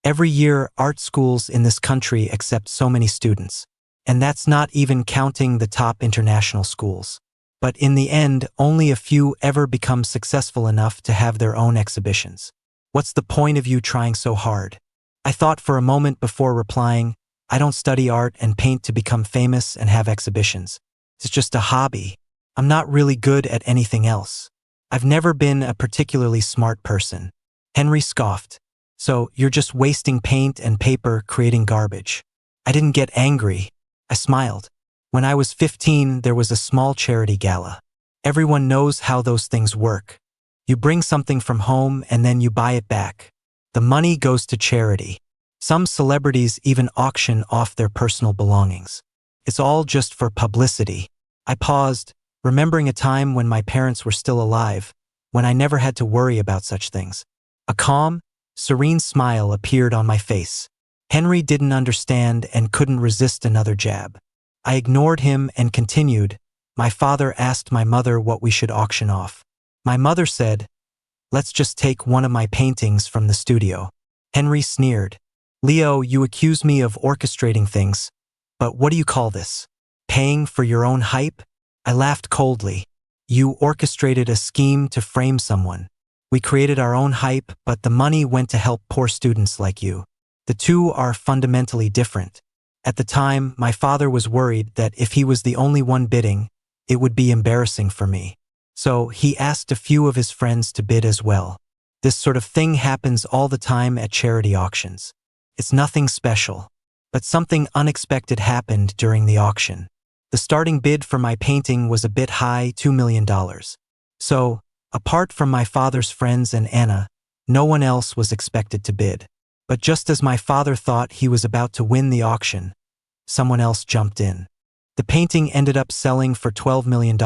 Speaker 1: Every year, art schools in this country accept so many students. And that's not even counting the top international schools. But in the end, only a few ever become successful enough to have their own exhibitions. What's the point of you trying so hard? I thought for a moment before replying, I don't study art and paint to become famous and have exhibitions. It's just a hobby. I'm not really good at anything else. I've never been a particularly smart person. Henry scoffed. So you're just wasting paint and paper creating garbage. I didn't get angry. I smiled. When I was 15, there was a small charity gala. Everyone knows how those things work. You bring something from home and then you buy it back. The money goes to charity. Some celebrities even auction off their personal belongings. It's all just for publicity. I paused, remembering a time when my parents were still alive, when I never had to worry about such things. A calm, serene smile appeared on my face. Henry didn't understand and couldn't resist another jab. I ignored him and continued. My father asked my mother what we should auction off. My mother said, let's just take one of my paintings from the studio. Henry sneered. Leo, you accuse me of orchestrating things, but what do you call this? Paying for your own hype? I laughed coldly. You orchestrated a scheme to frame someone. We created our own hype, but the money went to help poor students like you. The two are fundamentally different. At the time, my father was worried that if he was the only one bidding, it would be embarrassing for me. So he asked a few of his friends to bid as well. This sort of thing happens all the time at charity auctions. It's nothing special, but something unexpected happened during the auction. The starting bid for my painting was a bit high, $2 million. So, apart from my father's friends and Anna, no one else was expected to bid. But just as my father thought he was about to win the auction, someone else jumped in. The painting ended up selling for $12 million,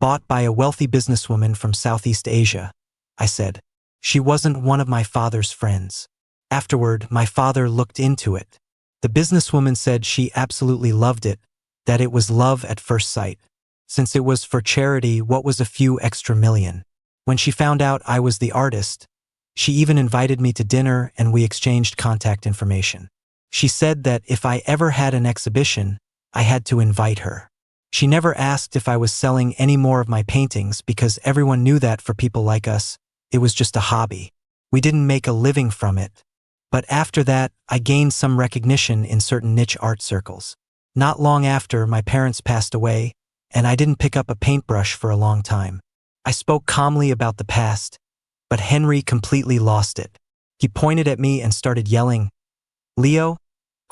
Speaker 1: bought by a wealthy businesswoman from Southeast Asia. I said, she wasn't one of my father's friends. Afterward, my father looked into it. The businesswoman said she absolutely loved it, that it was love at first sight. Since it was for charity, what was a few extra million? When she found out I was the artist, she even invited me to dinner and we exchanged contact information. She said that if I ever had an exhibition, I had to invite her. She never asked if I was selling any more of my paintings because everyone knew that for people like us, it was just a hobby. We didn't make a living from it. But after that, I gained some recognition in certain niche art circles. Not long after, my parents passed away, and I didn't pick up a paintbrush for a long time. I spoke calmly about the past, but Henry completely lost it. He pointed at me and started yelling, Leo,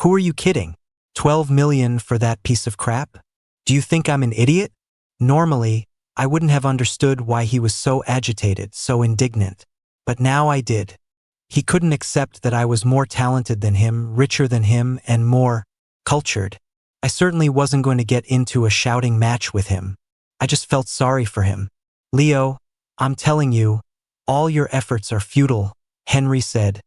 Speaker 1: who are you kidding? 12 million for that piece of crap? Do you think I'm an idiot? Normally, I wouldn't have understood why he was so agitated, so indignant. But now I did. He couldn't accept that I was more talented than him, richer than him, and more cultured. I certainly wasn't going to get into a shouting match with him. I just felt sorry for him. Leo, I'm telling you, all your efforts are futile, Henry said,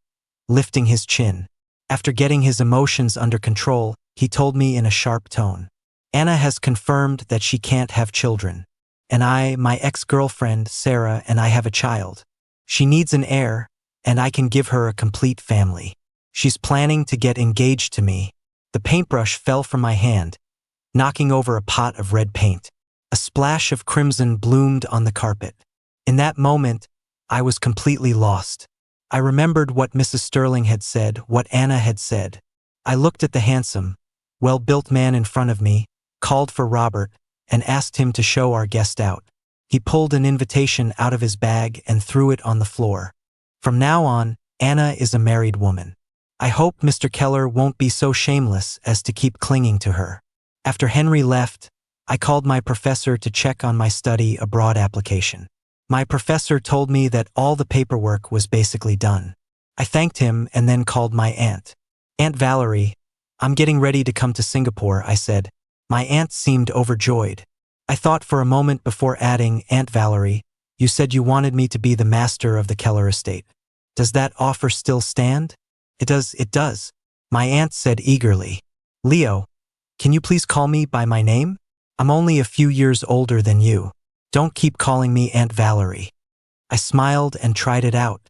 Speaker 1: lifting his chin. After getting his emotions under control, he told me in a sharp tone. Anna has confirmed that she can't have children. And I, my ex-girlfriend, Sarah, and I have a child. She needs an heir, and I can give her a complete family. She's planning to get engaged to me. The paintbrush fell from my hand, knocking over a pot of red paint. A splash of crimson bloomed on the carpet. In that moment, I was completely lost. I remembered what Mrs. Sterling had said, what Anna had said. I looked at the handsome, well-built man in front of me, called for Robert, and asked him to show our guest out. He pulled an invitation out of his bag and threw it on the floor. From now on, Anna is a married woman. I hope Mr. Keller won't be so shameless as to keep clinging to her. After Henry left, I called my professor to check on my study abroad application. My professor told me that all the paperwork was basically done. I thanked him and then called my aunt. Aunt Valerie, I'm getting ready to come to Singapore, I said. My aunt seemed overjoyed. I thought for a moment before adding, Aunt Valerie, you said you wanted me to be the master of the Keller estate. Does that offer still stand? It does. My aunt said eagerly. Leo, can you please call me by my name? I'm only a few years older than you. Don't keep calling me Aunt Valerie. I smiled and tried it out.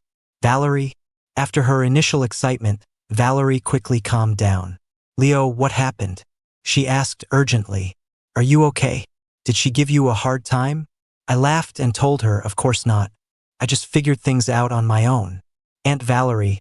Speaker 1: Valerie? After her initial excitement, Valerie quickly calmed down. Leo, what happened? She asked urgently. Are you okay? Did she give you a hard time? I laughed and told her, of course not. I just figured things out on my own. Aunt Valerie,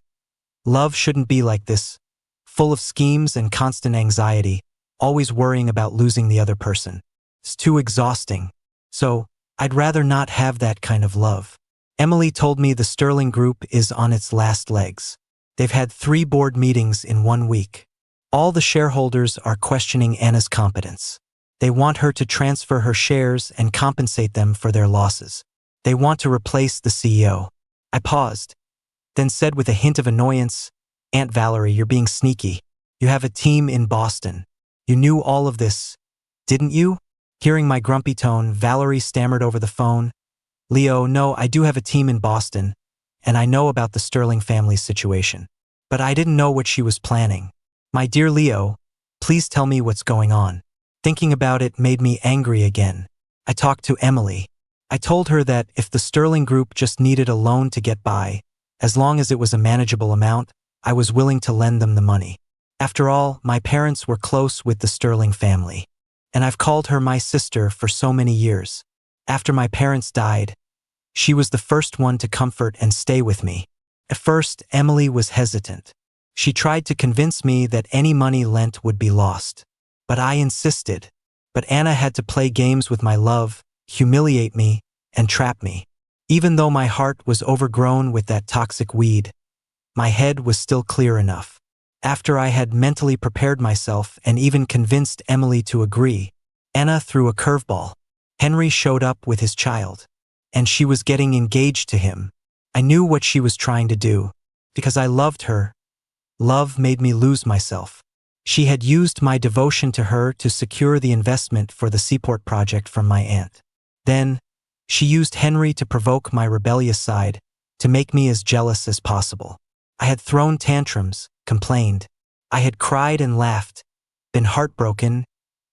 Speaker 1: love shouldn't be like this, full of schemes and constant anxiety, always worrying about losing the other person. It's too exhausting. So, I'd rather not have that kind of love. Emily told me the Sterling Group is on its last legs. They've had 3 board meetings in 1 week. All the shareholders are questioning Anna's competence. They want her to transfer her shares and compensate them for their losses. They want to replace the CEO. I paused, then said with a hint of annoyance, Aunt Valerie, you're being sneaky. You have a team in Boston. You knew all of this, didn't you? Hearing my grumpy tone, Valerie stammered over the phone. Leo, no, I do have a team in Boston, and I know about the Sterling family's situation. But I didn't know what she was planning. My dear Leo, please tell me what's going on. Thinking about it made me angry again. I talked to Emily. I told her that if the Sterling Group just needed a loan to get by, as long as it was a manageable amount, I was willing to lend them the money. After all, my parents were close with the Sterling family. And I've called her my sister for so many years. After my parents died, she was the first one to comfort and stay with me. At first, Emily was hesitant. She tried to convince me that any money lent would be lost. But I insisted. But Anna had to play games with my love, humiliate me, and trap me. Even though my heart was overgrown with that toxic weed, my head was still clear enough. After I had mentally prepared myself and even convinced Emily to agree, Anna threw a curveball. Henry showed up with his child, and she was getting engaged to him. I knew what she was trying to do, because I loved her. Love made me lose myself. She had used my devotion to her to secure the investment for the Seaport project from my aunt. Then, she used Henry to provoke my rebellious side, to make me as jealous as possible. I had thrown tantrums, complained. I had cried and laughed, been heartbroken,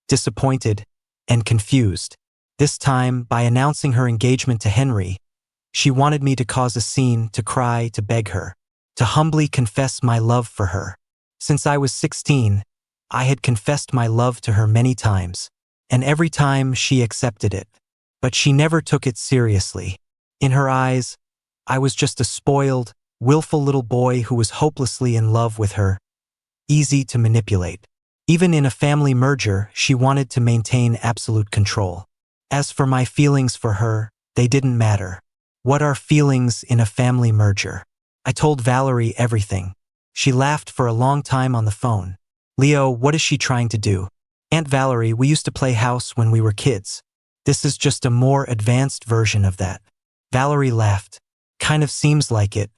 Speaker 1: disappointed, and confused. This time, by announcing her engagement to Henry, she wanted me to cause a scene, to cry, to beg her, to humbly confess my love for her. Since I was 16, I had confessed my love to her many times, and every time she accepted it. But she never took it seriously. In her eyes, I was just a spoiled, willful little boy who was hopelessly in love with her, easy to manipulate. Even in a family merger, she wanted to maintain absolute control. As for my feelings for her, they didn't matter. What are feelings in a family merger? I told Valerie everything. She laughed for a long time on the phone. Leo, what is she trying to do? Aunt Valerie, we used to play house when we were kids. This is just a more advanced version of that. Valerie laughed. Kind of seems like it.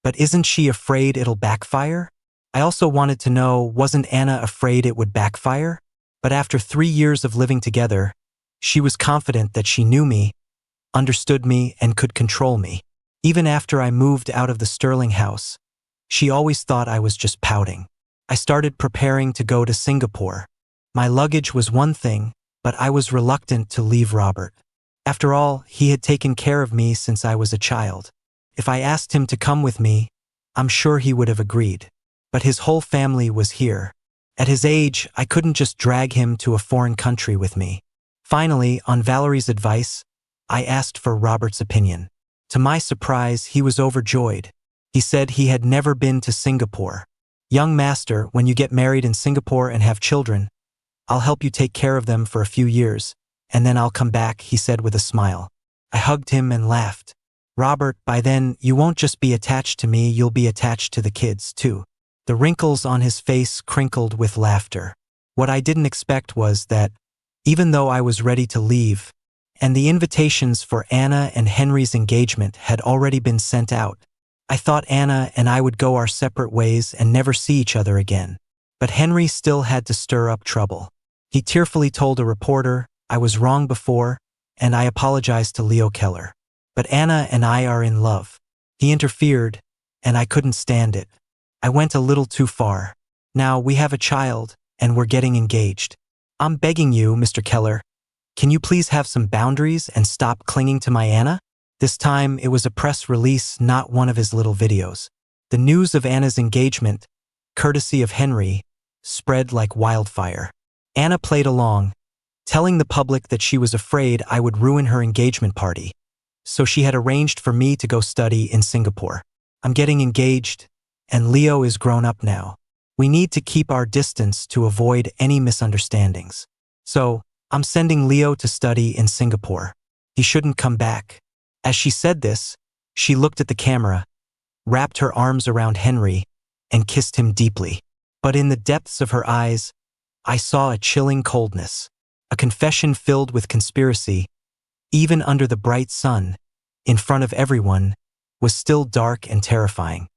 Speaker 1: But isn't she afraid it'll backfire? I also wanted to know, wasn't Anna afraid it would backfire? But after 3 years of living together, she was confident that she knew me, understood me, and could control me. Even after I moved out of the Sterling house, she always thought I was just pouting. I started preparing to go to Singapore. My luggage was one thing, but I was reluctant to leave Robert. After all, he had taken care of me since I was a child. If I asked him to come with me, I'm sure he would have agreed. But his whole family was here. At his age, I couldn't just drag him to a foreign country with me. Finally, on Valerie's advice, I asked for Robert's opinion. To my surprise, he was overjoyed. He said he had never been to Singapore. "Young master, when you get married in Singapore and have children, I'll help you take care of them for a few years, and then I'll come back," he said with a smile. I hugged him and laughed. "Robert, by then, you won't just be attached to me, you'll be attached to the kids, too." The wrinkles on his face crinkled with laughter. What I didn't expect was that, even though I was ready to leave, and the invitations for Anna and Henry's engagement had already been sent out, I thought Anna and I would go our separate ways and never see each other again. But Henry still had to stir up trouble. He tearfully told a reporter, "I was wrong before, and I apologized to Leo Keller. But Anna and I are in love." He interfered, and I couldn't stand it. I went a little too far. "Now we have a child, and we're getting engaged. I'm begging you, Mr. Keller, can you please have some boundaries and stop clinging to my Anna?" This time it was a press release, not one of his little videos. The news of Anna's engagement, courtesy of Henry, spread like wildfire. Anna played along, telling the public that she was afraid I would ruin her engagement party, so she had arranged for me to go study in Singapore. "I'm getting engaged, and Leo is grown up now. We need to keep our distance to avoid any misunderstandings. So, I'm sending Leo to study in Singapore. He shouldn't come back." As she said this, she looked at the camera, wrapped her arms around Henry, and kissed him deeply. But in the depths of her eyes, I saw a chilling coldness, a confession filled with conspiracy, even under the bright sun, in front of everyone, was still dark and terrifying.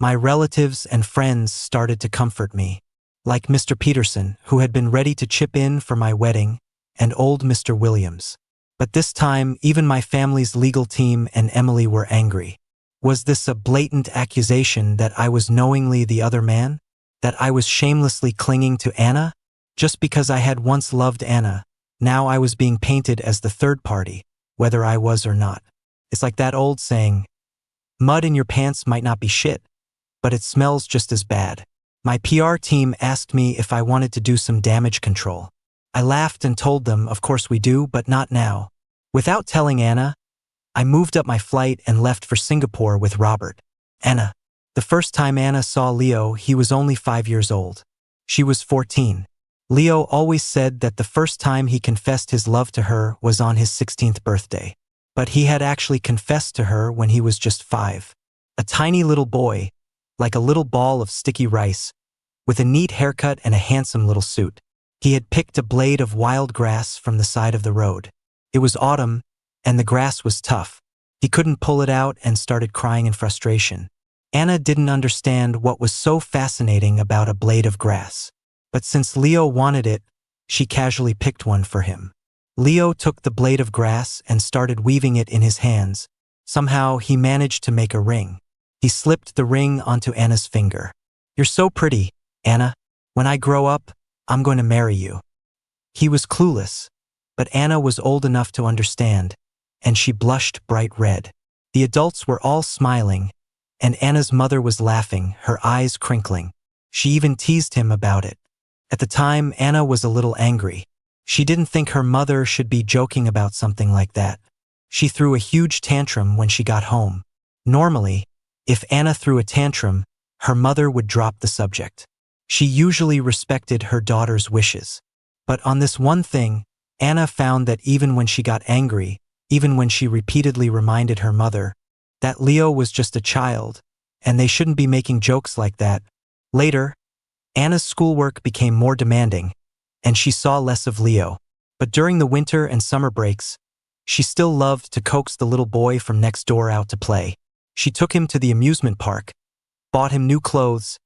Speaker 1: My relatives and friends started to comfort me, like Mr. Peterson, who had been ready to chip in for my wedding, and old Mr. Williams. But this time, even my family's legal team and Emily were angry. Was this a blatant accusation that I was knowingly the other man? That I was shamelessly clinging to Anna? Just because I had once loved Anna, now I was being painted as the third party, whether I was or not. It's like that old saying, "Mud in your pants might not be shit, but it smells just as bad." My PR team asked me if I wanted to do some damage control. I laughed and told them, of course we do, but not now. Without telling Anna, I moved up my flight and left for Singapore with Robert. Anna. The first time Anna saw Leo, he was only 5 years old. She was 14. Leo always said that the first time he confessed his love to her was on his 16th birthday. But he had actually confessed to her when he was just 5. A tiny little boy, like a little ball of sticky rice, with a neat haircut and a handsome little suit. He had picked a blade of wild grass from the side of the road. It was autumn, and the grass was tough. He couldn't pull it out and started crying in frustration. Anna didn't understand what was so fascinating about a blade of grass. But since Leo wanted it, she casually picked one for him. Leo took the blade of grass and started weaving it in his hands. Somehow, he managed to make a ring. He slipped the ring onto Anna's finger. "You're so pretty, Anna. When I grow up, I'm going to marry you." He was clueless, but Anna was old enough to understand, and she blushed bright red. The adults were all smiling, and Anna's mother was laughing, her eyes crinkling. She even teased him about it. At the time, Anna was a little angry. She didn't think her mother should be joking about something like that. She threw a huge tantrum when she got home. Normally, if Anna threw a tantrum, her mother would drop the subject. She usually respected her daughter's wishes. But on this one thing, Anna found that even when she got angry, even when she repeatedly reminded her mother that Leo was just a child, and they shouldn't be making jokes like that. Later, Anna's schoolwork became more demanding, and she saw less of Leo. But during the winter and summer breaks, she still loved to coax the little boy from next door out to play. She took him to the amusement park, bought him new clothes,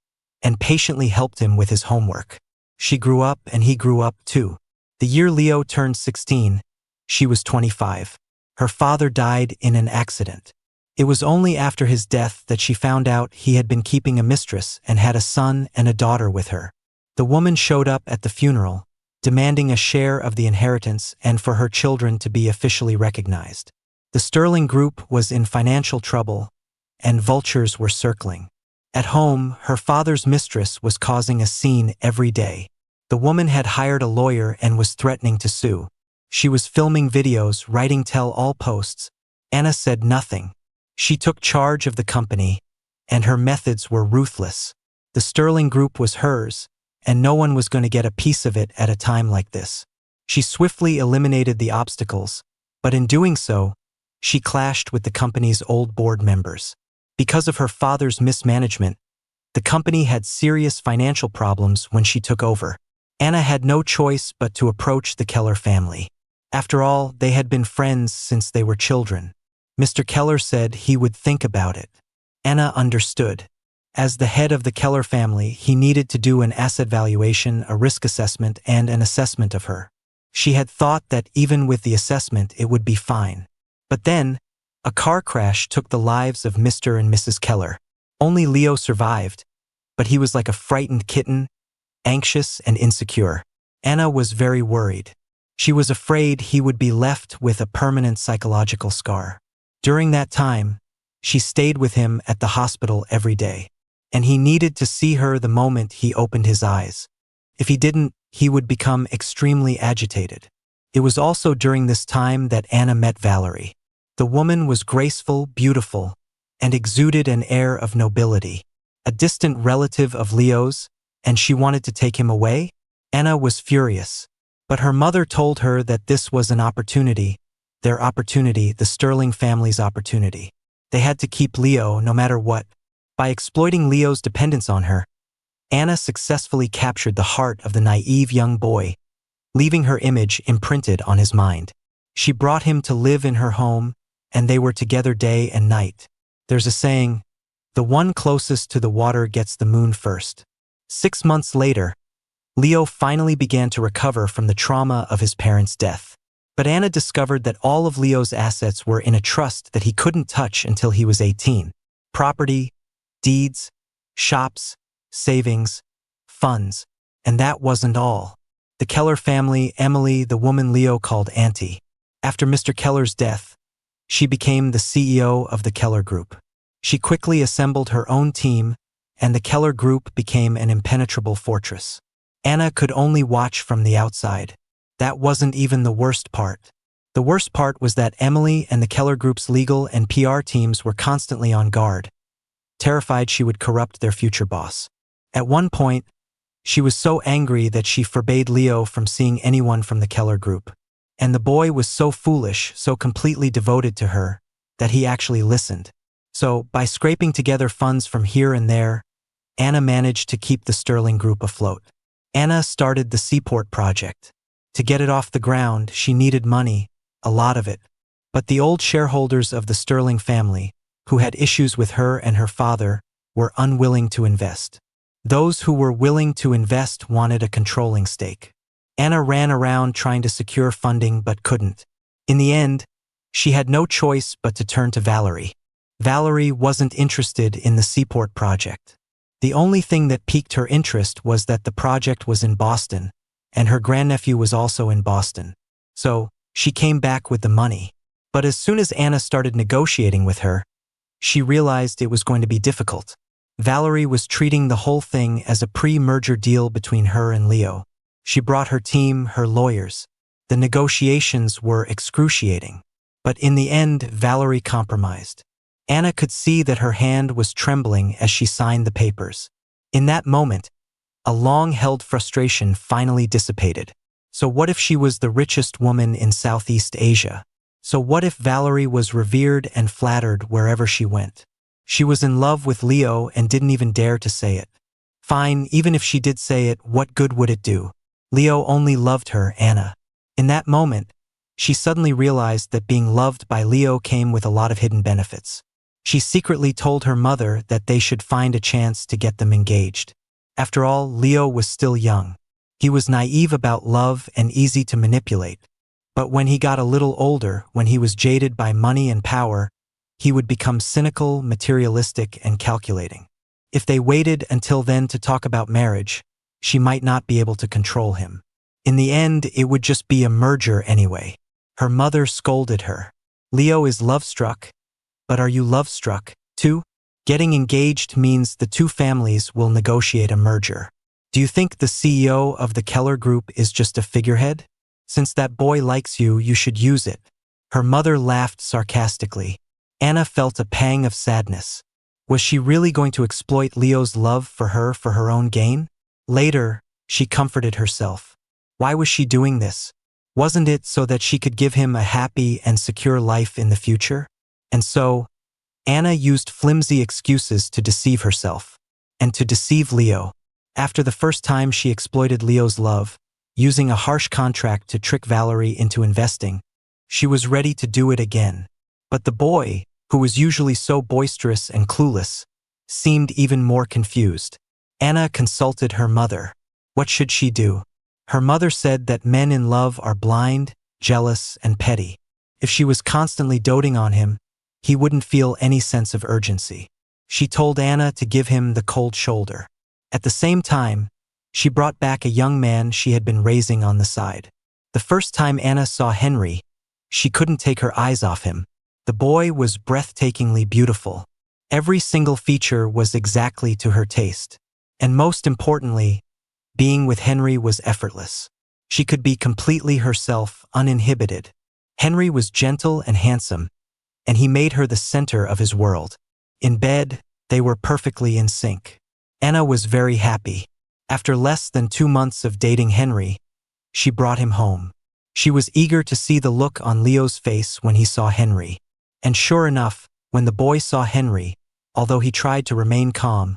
Speaker 1: and patiently helped him with his homework. She grew up and he grew up too. The year Leo turned 16, she was 25. Her father died in an accident. It was only after his death that she found out he had been keeping a mistress and had a son and a daughter with her. The woman showed up at the funeral, demanding a share of the inheritance and for her children to be officially recognized. The Sterling Group was in financial trouble, and vultures were circling. At home, her father's mistress was causing a scene every day. The woman had hired a lawyer and was threatening to sue. She was filming videos, writing tell-all posts. Anna said nothing. She took charge of the company, and her methods were ruthless. The Sterling Group was hers, and no one was going to get a piece of it at a time like this. She swiftly eliminated the obstacles, but in doing so, she clashed with the company's old board members. Because of her father's mismanagement, the company had serious financial problems when she took over. Anna had no choice but to approach the Keller family. After all, they had been friends since they were children. Mr. Keller said he would think about it. Anna understood. As the head of the Keller family, he needed to do an asset valuation, a risk assessment, and an assessment of her. She had thought that even with the assessment, it would be fine. But then, a car crash took the lives of Mr. and Mrs. Keller. Only Leo survived, but he was like a frightened kitten, anxious and insecure. Anna was very worried. She was afraid he would be left with a permanent psychological scar. During that time, she stayed with him at the hospital every day, and he needed to see her the moment he opened his eyes. If he didn't, he would become extremely agitated. It was also during this time that Anna met Valerie. The woman was graceful, beautiful, and exuded an air of nobility. A distant relative of Leo's, and she wanted to take him away? Anna was furious. But her mother told her that this was an opportunity, their opportunity, the Sterling family's opportunity. They had to keep Leo no matter what. By exploiting Leo's dependence on her, Anna successfully captured the heart of the naive young boy, leaving her image imprinted on his mind. She brought him to live in her home, and they were together day and night. There's a saying, the one closest to the water gets the moon first. 6 months later, Leo finally began to recover from the trauma of his parents' death. But Anna discovered that all of Leo's assets were in a trust that he couldn't touch until he was 18. Property, deeds, shops, savings, funds. And that wasn't all. The Keller family, Emily, the woman Leo called Auntie. After Mr. Keller's death, she became the CEO of the Keller Group. She quickly assembled her own team, and the Keller Group became an impenetrable fortress. Anna could only watch from the outside. That wasn't even the worst part. The worst part was that Emily and the Keller Group's legal and PR teams were constantly on guard, terrified she would corrupt their future boss. At one point, she was so angry that she forbade Leo from seeing anyone from the Keller Group. And the boy was so foolish, so completely devoted to her, that he actually listened. So, by scraping together funds from here and there, Anna managed to keep the Sterling Group afloat. Anna started the Seaport project. To get it off the ground, she needed money, a lot of it. But the old shareholders of the Sterling family, who had issues with her and her father, were unwilling to invest. Those who were willing to invest wanted a controlling stake. Anna ran around trying to secure funding but couldn't. In the end, she had no choice but to turn to Valerie. Valerie wasn't interested in the Seaport project. The only thing that piqued her interest was that the project was in Boston, and her grandnephew was also in Boston. So, she came back with the money. But as soon as Anna started negotiating with her, she realized it was going to be difficult. Valerie was treating the whole thing as a pre-merger deal between her and Leo. She brought her team, her lawyers. The negotiations were excruciating. But in the end, Valerie compromised. Anna could see that her hand was trembling as she signed the papers. In that moment, a long-held frustration finally dissipated. So what if she was the richest woman in Southeast Asia? So what if Valerie was revered and flattered wherever she went? She was in love with Leo and didn't even dare to say it. Fine, even if she did say it, what good would it do? Leo only loved her, Anna. In that moment, she suddenly realized that being loved by Leo came with a lot of hidden benefits. She secretly told her mother that they should find a chance to get them engaged. After all, Leo was still young. He was naive about love and easy to manipulate. But when he got a little older, when he was jaded by money and power, he would become cynical, materialistic, and calculating. If they waited until then to talk about marriage, she might not be able to control him. In the end, it would just be a merger anyway. Her mother scolded her. Leo is love-struck, but are you love-struck, too? Getting engaged means the two families will negotiate a merger. Do you think the CEO of the Keller Group is just a figurehead? Since that boy likes you, you should use it. Her mother laughed sarcastically. Anna felt a pang of sadness. Was she really going to exploit Leo's love for her own gain? Later, she comforted herself. Why was she doing this? Wasn't it so that she could give him a happy and secure life in the future? And so, Anna used flimsy excuses to deceive herself. And to deceive Leo. After the first time she exploited Leo's love, using a harsh contract to trick Valerie into investing, she was ready to do it again. But the boy, who was usually so boisterous and clueless, seemed even more confused. Anna consulted her mother. What should she do? Her mother said that men in love are blind, jealous, and petty. If she was constantly doting on him, he wouldn't feel any sense of urgency. She told Anna to give him the cold shoulder. At the same time, she brought back a young man she had been raising on the side. The first time Anna saw Henry, she couldn't take her eyes off him. The boy was breathtakingly beautiful. Every single feature was exactly to her taste. And most importantly, being with Henry was effortless. She could be completely herself, uninhibited. Henry was gentle and handsome, and he made her the center of his world. In bed, they were perfectly in sync. Anna was very happy. After less than 2 months of dating Henry, she brought him home. She was eager to see the look on Leo's face when he saw Henry. And sure enough, when the boy saw Henry, although he tried to remain calm,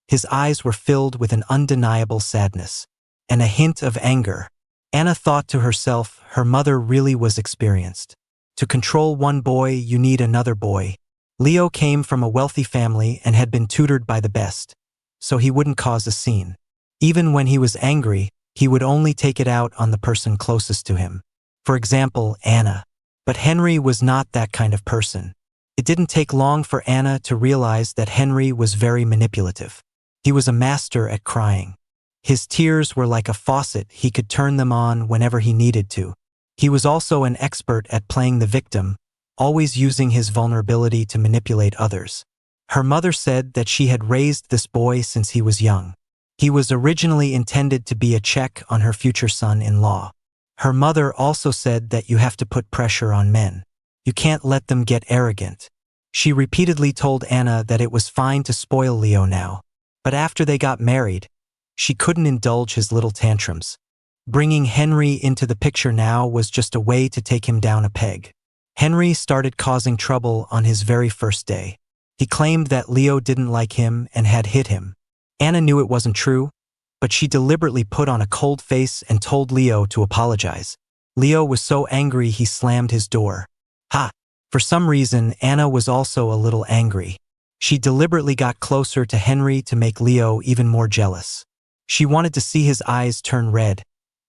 Speaker 1: his eyes were filled with an undeniable sadness and a hint of anger. Anna thought to herself, her mother really was experienced. To control one boy, you need another boy. Leo came from a wealthy family and had been tutored by the best, so he wouldn't cause a scene. Even when he was angry, he would only take it out on the person closest to him. For example, Anna. But Henry was not that kind of person. It didn't take long for Anna to realize that Henry was very manipulative. He was a master at crying. His tears were like a faucet, he could turn them on whenever he needed to. He was also an expert at playing the victim, always using his vulnerability to manipulate others. Her mother said that she had raised this boy since he was young. He was originally intended to be a check on her future son-in-law. Her mother also said that you have to put pressure on men. You can't let them get arrogant. She repeatedly told Anna that it was fine to spoil Leo now. But after they got married, she couldn't indulge his little tantrums. Bringing Henry into the picture now was just a way to take him down a peg. Henry started causing trouble on his very first day. He claimed that Leo didn't like him and had hit him. Anna knew it wasn't true, but she deliberately put on a cold face and told Leo to apologize. Leo was so angry he slammed his door. Ha! For some reason, Anna was also a little angry. She deliberately got closer to Henry to make Leo even more jealous. She wanted to see his eyes turn red,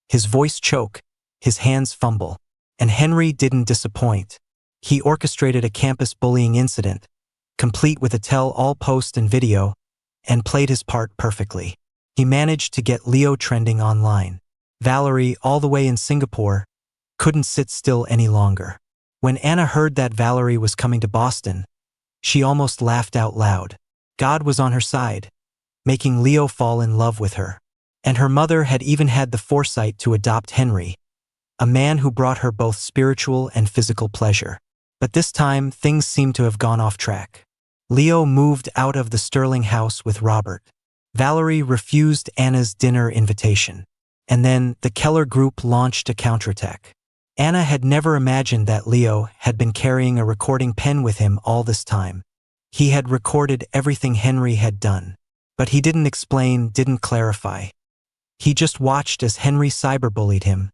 Speaker 1: his voice choke, his hands fumble. And Henry didn't disappoint. He orchestrated a campus bullying incident, complete with a tell-all post and video, and played his part perfectly. He managed to get Leo trending online. Valerie, all the way in Singapore, couldn't sit still any longer. When Anna heard that Valerie was coming to Boston, she almost laughed out loud. God was on her side, making Leo fall in love with her. And her mother had even had the foresight to adopt Henry, a man who brought her both spiritual and physical pleasure. But this time, things seemed to have gone off track. Leo moved out of the Sterling house with Robert. Valerie refused Anna's dinner invitation. And then the Keller group launched a counterattack. Anna had never imagined that Leo had been carrying a recording pen with him all this time. He had recorded everything Henry had done. But he didn't explain, didn't clarify. He just watched as Henry cyberbullied him,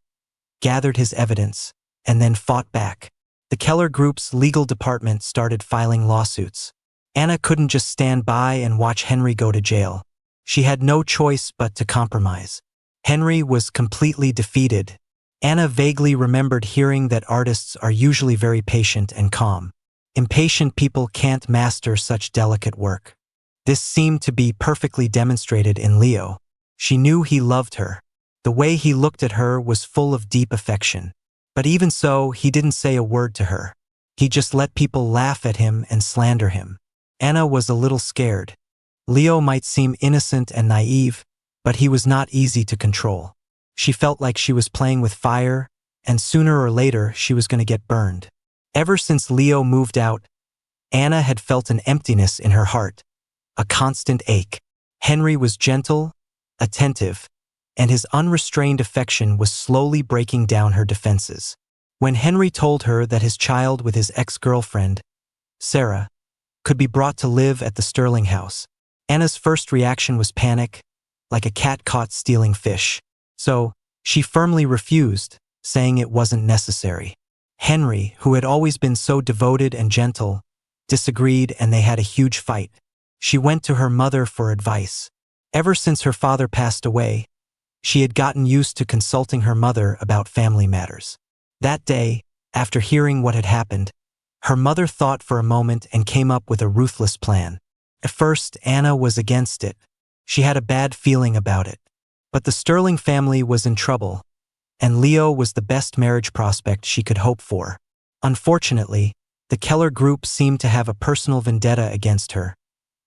Speaker 1: gathered his evidence, and then fought back. The Keller Group's legal department started filing lawsuits. Anna couldn't just stand by and watch Henry go to jail. She had no choice but to compromise. Henry was completely defeated. Anna vaguely remembered hearing that artists are usually very patient and calm. Impatient people can't master such delicate work. This seemed to be perfectly demonstrated in Leo. She knew he loved her. The way he looked at her was full of deep affection. But even so, he didn't say a word to her. He just let people laugh at him and slander him. Anna was a little scared. Leo might seem innocent and naive, but he was not easy to control. She felt like she was playing with fire, and sooner or later she was going to get burned. Ever since Leo moved out, Anna had felt an emptiness in her heart, a constant ache. Henry was gentle, attentive, and his unrestrained affection was slowly breaking down her defenses. When Henry told her that his child with his ex-girlfriend, Sarah, could be brought to live at the Sterling house, Anna's first reaction was panic, like a cat caught stealing fish. So, she firmly refused, saying it wasn't necessary. Henry, who had always been so devoted and gentle, disagreed and they had a huge fight. She went to her mother for advice. Ever since her father passed away, she had gotten used to consulting her mother about family matters. That day, after hearing what had happened, her mother thought for a moment and came up with a ruthless plan. At first, Anna was against it. She had a bad feeling about it. But the Sterling family was in trouble, and Leo was the best marriage prospect she could hope for. Unfortunately, the Keller group seemed to have a personal vendetta against her,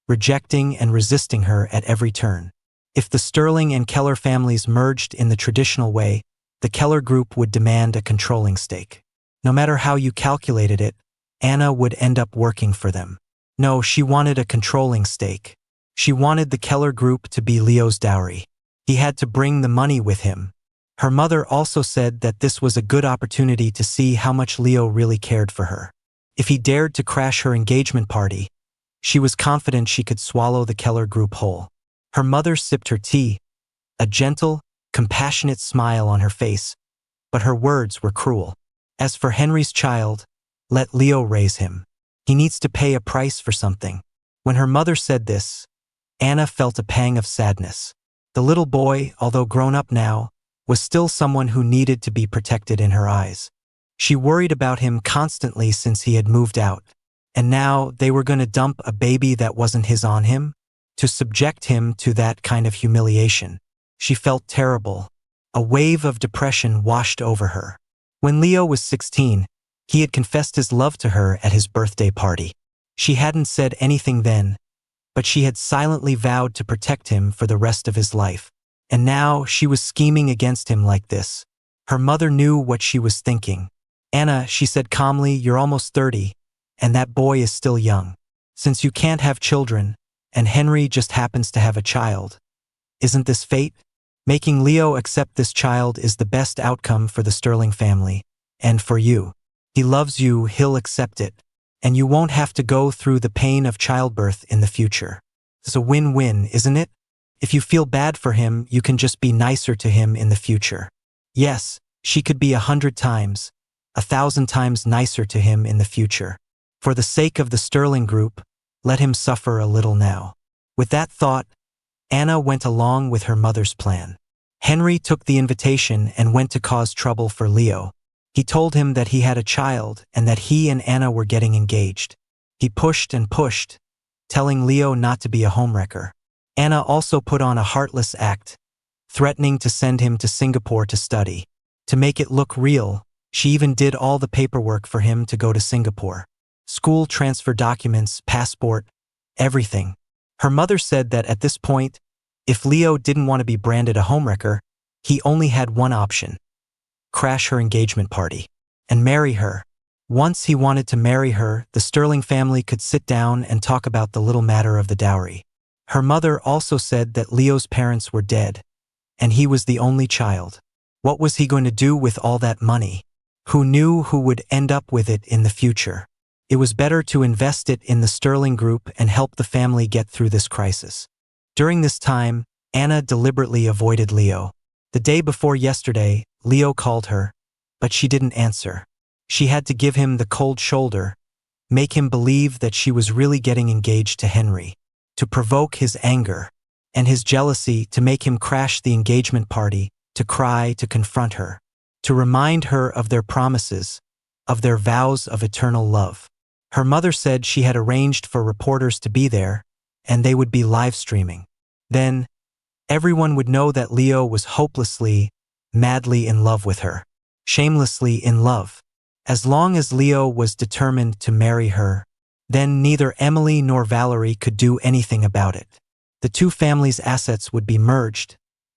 Speaker 1: rejecting and resisting her at every turn. If the Sterling and Keller families merged in the traditional way, the Keller group would demand a controlling stake. No matter how you calculated it, Anna would end up working for them. No, she wanted a controlling stake. She wanted the Keller group to be Leo's dowry. He had to bring the money with him. Her mother also said that this was a good opportunity to see how much Leo really cared for her. If he dared to crash her engagement party, she was confident she could swallow the Keller group whole. Her mother sipped her tea, a gentle, compassionate smile on her face, but her words were cruel. As for Henry's child, let Leo raise him. He needs to pay a price for something. When her mother said this, Anna felt a pang of sadness. The little boy, although grown up now, was still someone who needed to be protected in her eyes. She worried about him constantly since he had moved out. And now they were going to dump a baby that wasn't his on him? To subject him to that kind of humiliation. She felt terrible. A wave of depression washed over her. When Leo was 16, he had confessed his love to her at his birthday party. She hadn't said anything then, but she had silently vowed to protect him for the rest of his life. And now she was scheming against him like this. Her mother knew what she was thinking. Anna, she said calmly, you're almost 30, and that boy is still young. Since you can't have children, and Henry just happens to have a child, isn't this fate? Making Leo accept this child is the best outcome for the Sterling family, and for you. He loves you, he'll accept it, and you won't have to go through the pain of childbirth in the future. It's a win-win, isn't it? If you feel bad for him, you can just be nicer to him in the future. Yes, she could be 100 times, 1,000 times nicer to him in the future. For the sake of the Sterling group, let him suffer a little now. With that thought, Anna went along with her mother's plan. Henry took the invitation and went to cause trouble for Leo. He told him that he had a child and that he and Anna were getting engaged. He pushed and pushed, telling Leo not to be a homewrecker. Anna also put on a heartless act, threatening to send him to Singapore to study. To make it look real, she even did all the paperwork for him to go to Singapore. School transfer documents, passport, everything. Her mother said that at this point, if Leo didn't want to be branded a homewrecker, he only had one option: crash her engagement party and marry her. Once he wanted to marry her, the Sterling family could sit down and talk about the little matter of the dowry. Her mother also said that Leo's parents were dead, and he was the only child. What was he going to do with all that money? Who knew who would end up with it in the future? It was better to invest it in the Sterling group and help the family get through this crisis. During this time, Anna deliberately avoided Leo. The day before yesterday, Leo called her, but she didn't answer. She had to give him the cold shoulder, make him believe that she was really getting engaged to Henry, to provoke his anger and his jealousy, to make him crash the engagement party, to cry, to confront her, to remind her of their promises, of their vows of eternal love. Her mother said she had arranged for reporters to be there, and they would be live streaming. Then, everyone would know that Leo was hopelessly, madly in love with her. Shamelessly in love. As long as Leo was determined to marry her, then neither Emily nor Valerie could do anything about it. The two families' assets would be merged,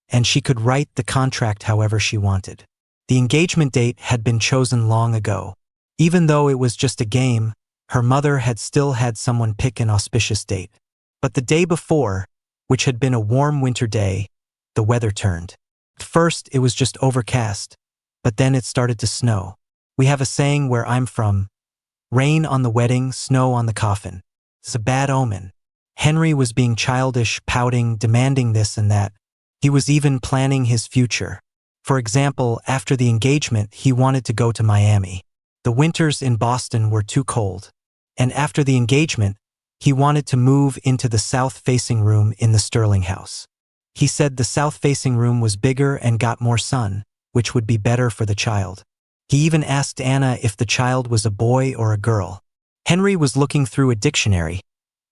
Speaker 1: and she could write the contract however she wanted. The engagement date had been chosen long ago. Even though it was just a game, her mother had still had someone pick an auspicious date. But the day before, which had been a warm winter day, the weather turned. At first, it was just overcast, but then it started to snow. We have a saying where I'm from: rain on the wedding, snow on the coffin. It's a bad omen. Henry was being childish, pouting, demanding this and that. He was even planning his future. For example, after the engagement, he wanted to go to Miami. The winters in Boston were too cold. And after the engagement, he wanted to move into the south-facing room in the Sterling house. He said the south-facing room was bigger and got more sun, which would be better for the child. He even asked Anna if the child was a boy or a girl. Henry was looking through a dictionary,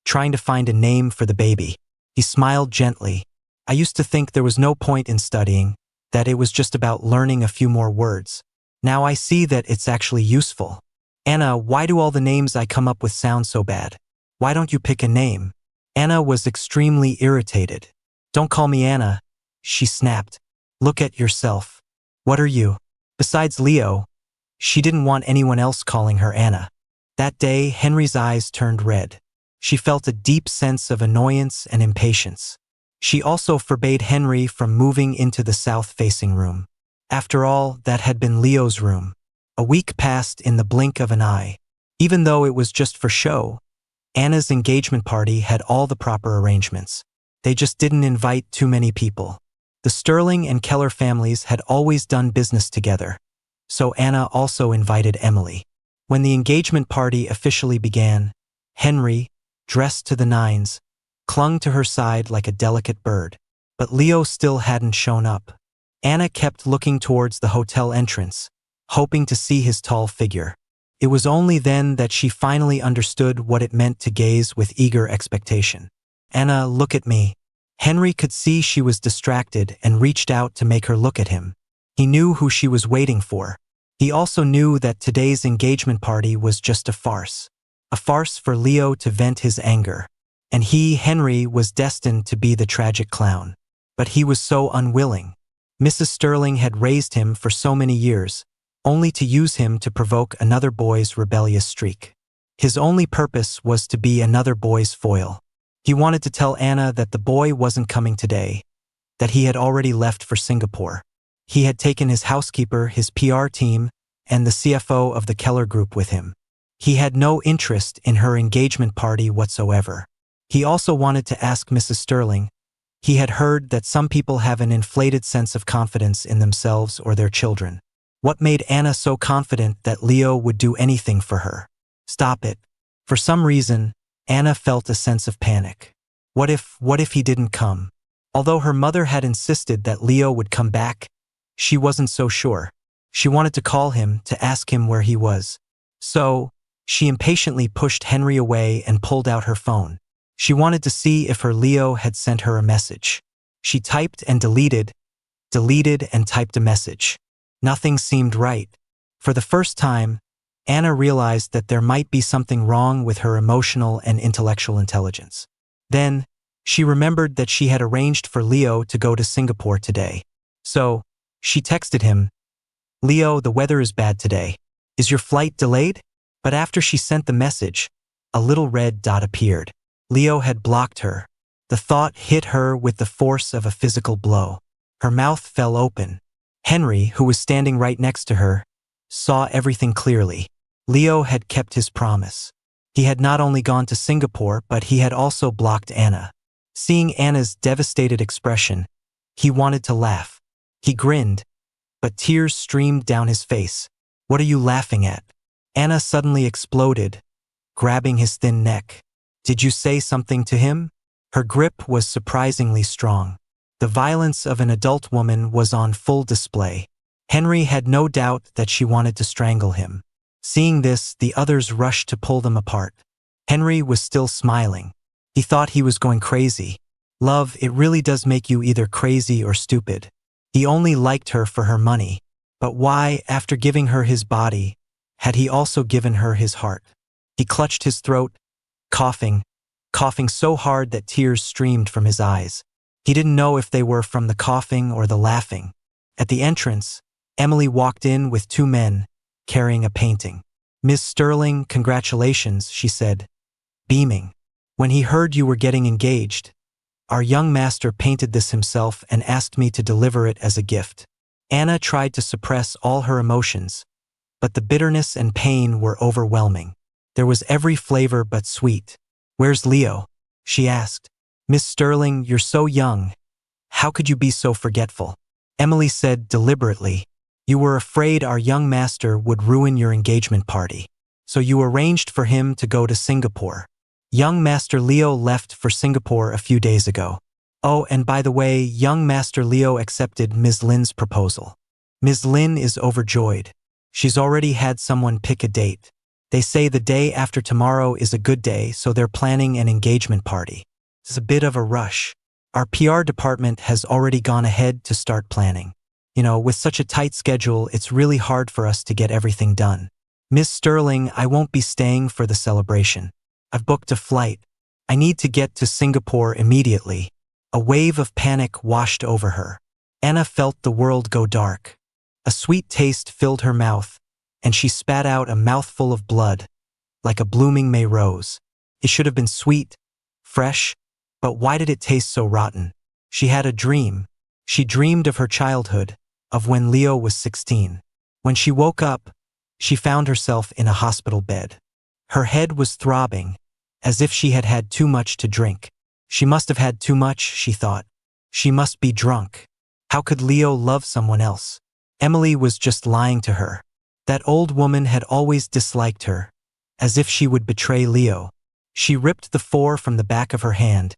Speaker 1: trying to find a name for the baby. He smiled gently. I used to think there was no point in studying, that it was just about learning a few more words. Now I see that it's actually useful. Anna, why do all the names I come up with sound so bad? Why don't you pick a name? Anna was extremely irritated. Don't call me Anna, she snapped. Look at yourself. What are you? Besides Leo, she didn't want anyone else calling her Anna. That day, Henry's eyes turned red. She felt a deep sense of annoyance and impatience. She also forbade Henry from moving into the south-facing room. After all, that had been Leo's room. A week passed in the blink of an eye. Even though it was just for show, Anna's engagement party had all the proper arrangements. They just didn't invite too many people. The Sterling and Keller families had always done business together, so Anna also invited Emily. When the engagement party officially began, Henry, dressed to the nines, clung to her side like a delicate bird. But Leo still hadn't shown up. Anna kept looking towards the hotel entrance, hoping to see his tall figure. It was only then that she finally understood what it meant to gaze with eager expectation. Anna, look at me. Henry could see she was distracted and reached out to make her look at him. He knew who she was waiting for. He also knew that today's engagement party was just a farce for Leo to vent his anger. And he, Henry, was destined to be the tragic clown. But he was so unwilling. Mrs. Sterling had raised him for so many years, only to use him to provoke another boy's rebellious streak. His only purpose was to be another boy's foil. He wanted to tell Anna that the boy wasn't coming today, that he had already left for Singapore. He had taken his housekeeper, his PR team, and the CFO of the Keller Group with him. He had no interest in her engagement party whatsoever. He also wanted to ask Mrs. Sterling. He had heard that some people have an inflated sense of confidence in themselves or their children. What made Anna so confident that Leo would do anything for her? Stop it. For some reason, Anna felt a sense of panic. What if he didn't come? Although her mother had insisted that Leo would come back, she wasn't so sure. She wanted to call him to ask him where he was. So, she impatiently pushed Henry away and pulled out her phone. She wanted to see if her Leo had sent her a message. She typed and deleted and typed a message. Nothing seemed right. For the first time, Anna realized that there might be something wrong with her emotional and intellectual intelligence. Then, she remembered that she had arranged for Leo to go to Singapore today. So, she texted him, "Leo, the weather is bad today. Is your flight delayed?" But after she sent the message, a little red dot appeared. Leo had blocked her. The thought hit her with the force of a physical blow. Her mouth fell open. Henry, who was standing right next to her, saw everything clearly. Leo had kept his promise. He had not only gone to Singapore, but he had also blocked Anna. Seeing Anna's devastated expression, he wanted to laugh. He grinned, but tears streamed down his face. "What are you laughing at?" Anna suddenly exploded, grabbing his thin neck. "Did you say something to him?" Her grip was surprisingly strong. The violence of an adult woman was on full display. Henry had no doubt that she wanted to strangle him. Seeing this, the others rushed to pull them apart. Henry was still smiling. He thought he was going crazy. Love, it really does make you either crazy or stupid. He only liked her for her money. But why, after giving her his body, had he also given her his heart? He clutched his throat, coughing so hard that tears streamed from his eyes. He didn't know if they were from the coughing or the laughing. At the entrance, Emily walked in with two men, carrying a painting. "Miss Sterling, congratulations," she said, beaming. "When he heard you were getting engaged, our young master painted this himself and asked me to deliver it as a gift." Anna tried to suppress all her emotions, but the bitterness and pain were overwhelming. There was every flavor but sweet. "Where's Leo?" she asked. "Miss Sterling, you're so young. How could you be so forgetful?" Emily said deliberately, "You were afraid our young master would ruin your engagement party. So you arranged for him to go to Singapore. Young Master Leo left for Singapore a few days ago. Oh, and by the way, young Master Leo accepted Ms. Lin's proposal. Ms. Lin is overjoyed. She's already had someone pick a date. They say the day after tomorrow is a good day, so they're planning an engagement party. It's a bit of a rush. Our PR department has already gone ahead to start planning. With such a tight schedule, it's really hard for us to get everything done. Miss Sterling, I won't be staying for the celebration. I've booked a flight. I need to get to Singapore immediately." A wave of panic washed over her. Anna felt the world go dark. A sweet taste filled her mouth, and she spat out a mouthful of blood, like a blooming May rose. It should have been sweet, fresh, but why did it taste so rotten? She had a dream. She dreamed of her childhood, of when Leo was 16. When she woke up, she found herself in a hospital bed. Her head was throbbing, as if she had had too much to drink. She must have had too much, she thought. She must be drunk. How could Leo love someone else? Emily was just lying to her. That old woman had always disliked her, as if she would betray Leo. She ripped the 4 from the back of her hand,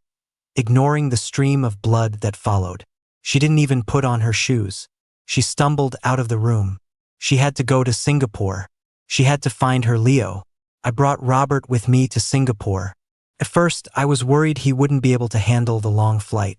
Speaker 1: ignoring the stream of blood that followed. She didn't even put on her shoes. She stumbled out of the room. She had to go to Singapore. She had to find her Leo. "I brought Robert with me to Singapore. At first, I was worried he wouldn't be able to handle the long flight.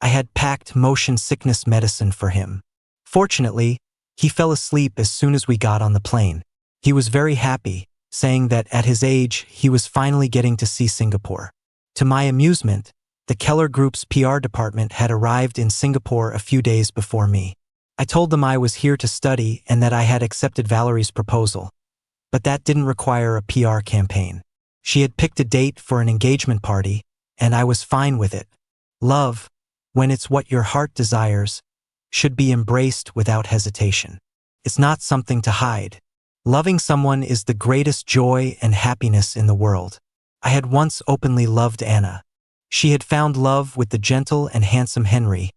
Speaker 1: I had packed motion sickness medicine for him. Fortunately, he fell asleep as soon as we got on the plane. He was very happy, saying that at his age, he was finally getting to see Singapore. To my amusement, the Keller Group's PR department had arrived in Singapore a few days before me. I told them I was here to study and that I had accepted Valerie's proposal. But that didn't require a PR campaign. She had picked a date for an engagement party, and I was fine with it. Love, when it's what your heart desires, should be embraced without hesitation. It's not something to hide. Loving someone is the greatest joy and happiness in the world. I had once openly loved Anna. She had found love with the gentle and handsome Henry,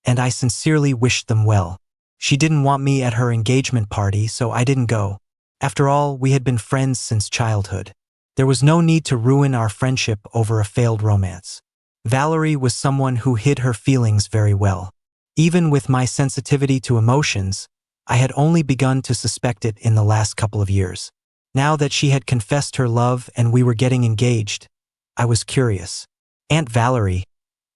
Speaker 1: and I sincerely wished them well. She didn't want me at her engagement party, so I didn't go. After all, we had been friends since childhood. There was no need to ruin our friendship over a failed romance. Valerie was someone who hid her feelings very well. Even with my sensitivity to emotions, I had only begun to suspect it in the last couple of years. Now that she had confessed her love and we were getting engaged, I was curious. "Aunt Valerie,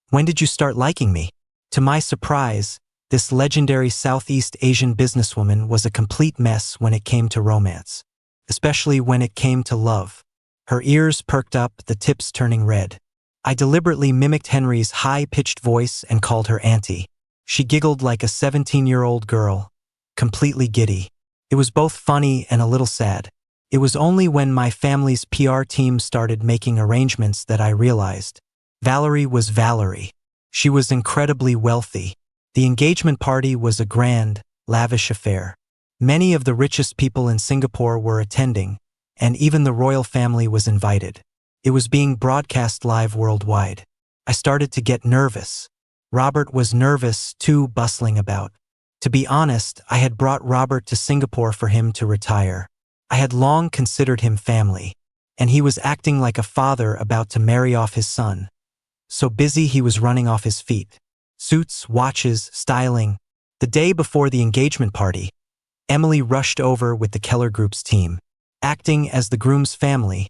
Speaker 1: when did you start liking me?" To my surprise, this legendary Southeast Asian businesswoman was a complete mess when it came to romance, especially when it came to love. Her ears perked up, the tips turning red. I deliberately mimicked Henry's high-pitched voice and called her auntie. She giggled like a 17-year-old girl, completely giddy. It was both funny and a little sad. It was only when my family's PR team started making arrangements that I realized. Valerie was Valerie. She was incredibly wealthy. The engagement party was a grand, lavish affair. Many of the richest people in Singapore were attending, and even the royal family was invited. It was being broadcast live worldwide. I started to get nervous. Robert was nervous, too, bustling about. To be honest, I had brought Robert to Singapore for him to retire. I had long considered him family, and he was acting like a father about to marry off his son. So busy he was running off his feet. Suits, watches, styling. The day before the engagement party, Emily rushed over with the Keller Group's team. Acting as the groom's family,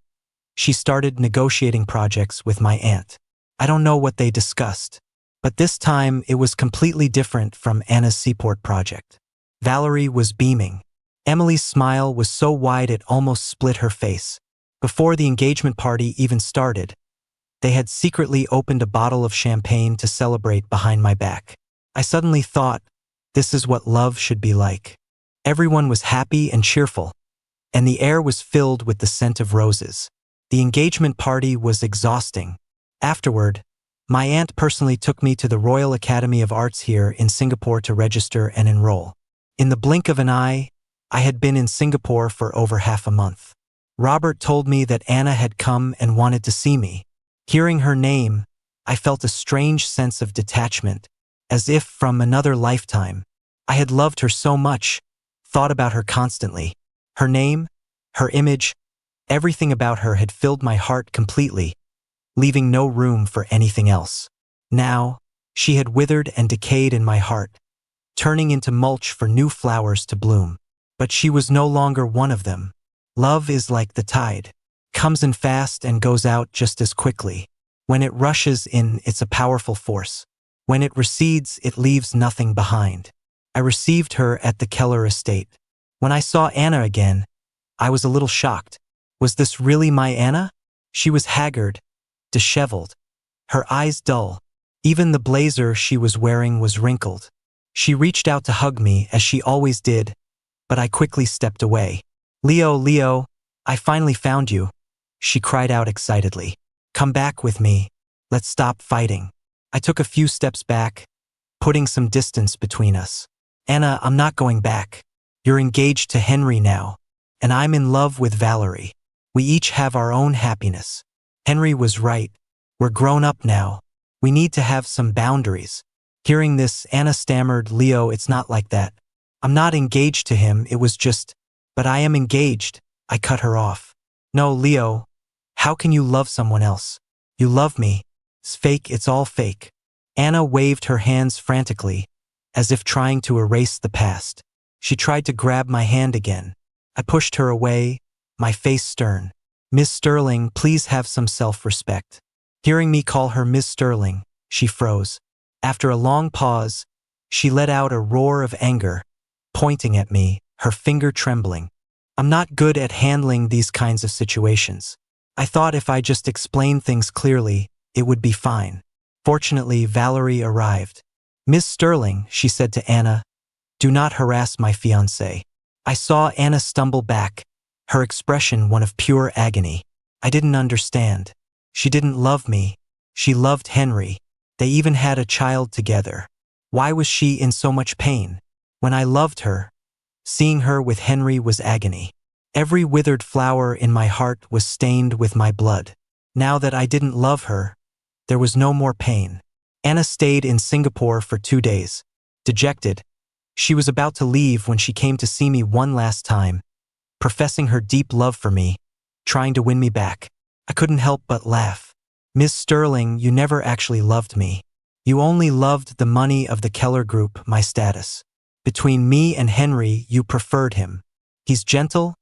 Speaker 1: she started negotiating projects with my aunt. I don't know what they discussed, but this time it was completely different from Anna's Seaport project. Valerie was beaming. Emily's smile was so wide it almost split her face. Before the engagement party even started, they had secretly opened a bottle of champagne to celebrate behind my back. I suddenly thought, this is what love should be like. Everyone was happy and cheerful, and the air was filled with the scent of roses. The engagement party was exhausting. Afterward, my aunt personally took me to the Royal Academy of Arts here in Singapore to register and enroll. In the blink of an eye, I had been in Singapore for over half a month. Robert told me that Anna had come and wanted to see me. Hearing her name, I felt a strange sense of detachment, as if from another lifetime. I had loved her so much, thought about her constantly. Her name, her image, everything about her had filled my heart completely, leaving no room for anything else. Now, she had withered and decayed in my heart, turning into mulch for new flowers to bloom. But she was no longer one of them. Love is like the tide, comes in fast and goes out just as quickly. When it rushes in, it's a powerful force. When it recedes, it leaves nothing behind. I received her at the Keller estate. When I saw Anna again, I was a little shocked. Was this really my Anna? She was haggard, disheveled, her eyes dull. Even the blazer she was wearing was wrinkled. She reached out to hug me, as she always did, but I quickly stepped away. Leo, I finally found you," she cried out excitedly. "Come back with me. Let's stop fighting." I took a few steps back, putting some distance between us. "Anna, I'm not going back. You're engaged to Henry now, and I'm in love with Valerie. We each have our own happiness." Henry was right. We're grown up now. We need to have some boundaries. Hearing this, Anna stammered, "Leo, it's not like that. I'm not engaged to him, it was just..." "But I am engaged," I cut her off. "No, Leo, how can you love someone else? You love me. It's fake, it's all fake." Anna waved her hands frantically, as if trying to erase the past. She tried to grab my hand again. I pushed her away, my face stern. "Miss Sterling, please have some self-respect." Hearing me call her Miss Sterling, she froze. After a long pause, she let out a roar of anger, pointing at me, her finger trembling. I'm not good at handling these kinds of situations. I thought if I just explained things clearly, it would be fine. Fortunately, Valerie arrived. "Miss Sterling," she said to Anna, "do not harass my fiancé." I saw Anna stumble back, her expression one of pure agony. I didn't understand. She didn't love me. She loved Henry. They even had a child together. Why was she in so much pain? When I loved her, seeing her with Henry was agony. Every withered flower in my heart was stained with my blood. Now that I didn't love her, there was no more pain. Anna stayed in Singapore for 2 days. Dejected, she was about to leave when she came to see me one last time, professing her deep love for me, trying to win me back. I couldn't help but laugh. "Miss Sterling, you never actually loved me. You only loved the money of the Keller Group, my status. Between me and Henry, you preferred him. He's gentle,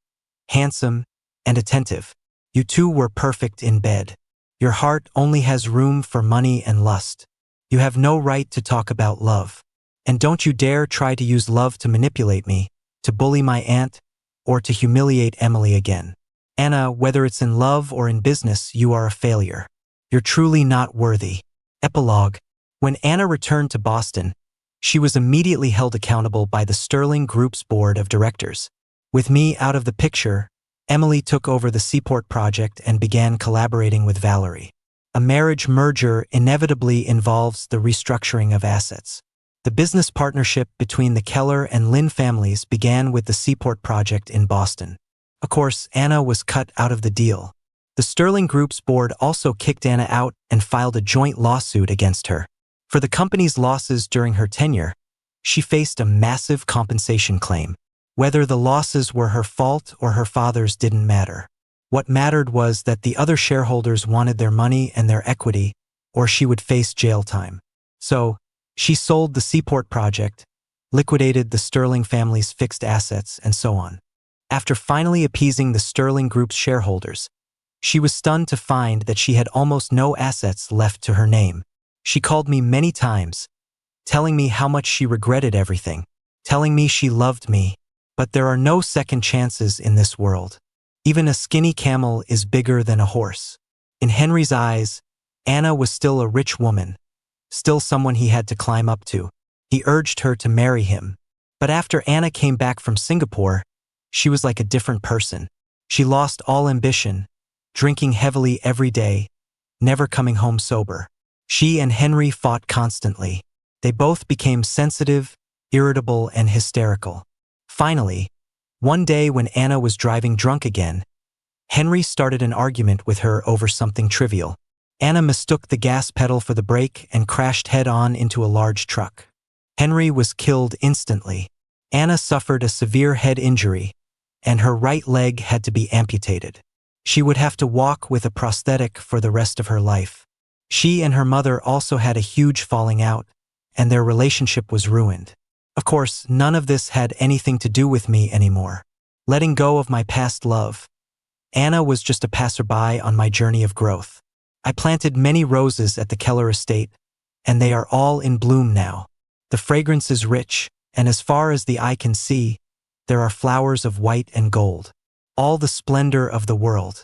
Speaker 1: handsome, and attentive. You two were perfect in bed. Your heart only has room for money and lust. You have no right to talk about love. And don't you dare try to use love to manipulate me, to bully my aunt, or to humiliate Emily again. Anna, whether it's in love or in business, you are a failure. You're truly not worthy." Epilogue. When Anna returned to Boston, she was immediately held accountable by the Sterling Group's board of directors. With me out of the picture, Emily took over the Seaport project and began collaborating with Valerie. A marriage merger inevitably involves the restructuring of assets. The business partnership between the Keller and Lynn families began with the Seaport project in Boston. Of course, Anna was cut out of the deal. The Sterling Group's board also kicked Anna out and filed a joint lawsuit against her. For the company's losses during her tenure, she faced a massive compensation claim. Whether the losses were her fault or her father's didn't matter. What mattered was that the other shareholders wanted their money and their equity, or she would face jail time. So, she sold the Seaport project, liquidated the Sterling family's fixed assets, and so on. After finally appeasing the Sterling Group's shareholders, she was stunned to find that she had almost no assets left to her name. She called me many times, telling me how much she regretted everything, telling me she loved me. But there are no second chances in this world. Even a skinny camel is bigger than a horse. In Henry's eyes, Anna was still a rich woman, still someone he had to climb up to. He urged her to marry him, But after Anna came back from Singapore, she was like a different person. She lost all ambition, drinking heavily every day, never coming home sober. She and Henry fought constantly. They both became sensitive, irritable, and hysterical. Finally, one day when Anna was driving drunk again, Henry started an argument with her over something trivial. Anna mistook the gas pedal for the brake and crashed head-on into a large truck. Henry was killed instantly. Anna suffered a severe head injury, and her right leg had to be amputated. She would have to walk with a prosthetic for the rest of her life. She and her mother also had a huge falling out, and their relationship was ruined. Of course, none of this had anything to do with me anymore. Letting go of my past love, Anna was just a passerby on my journey of growth. I planted many roses at the Keller estate, and they are all in bloom now. The fragrance is rich, and as far as the eye can see, there are flowers of white and gold. All the splendor of the world.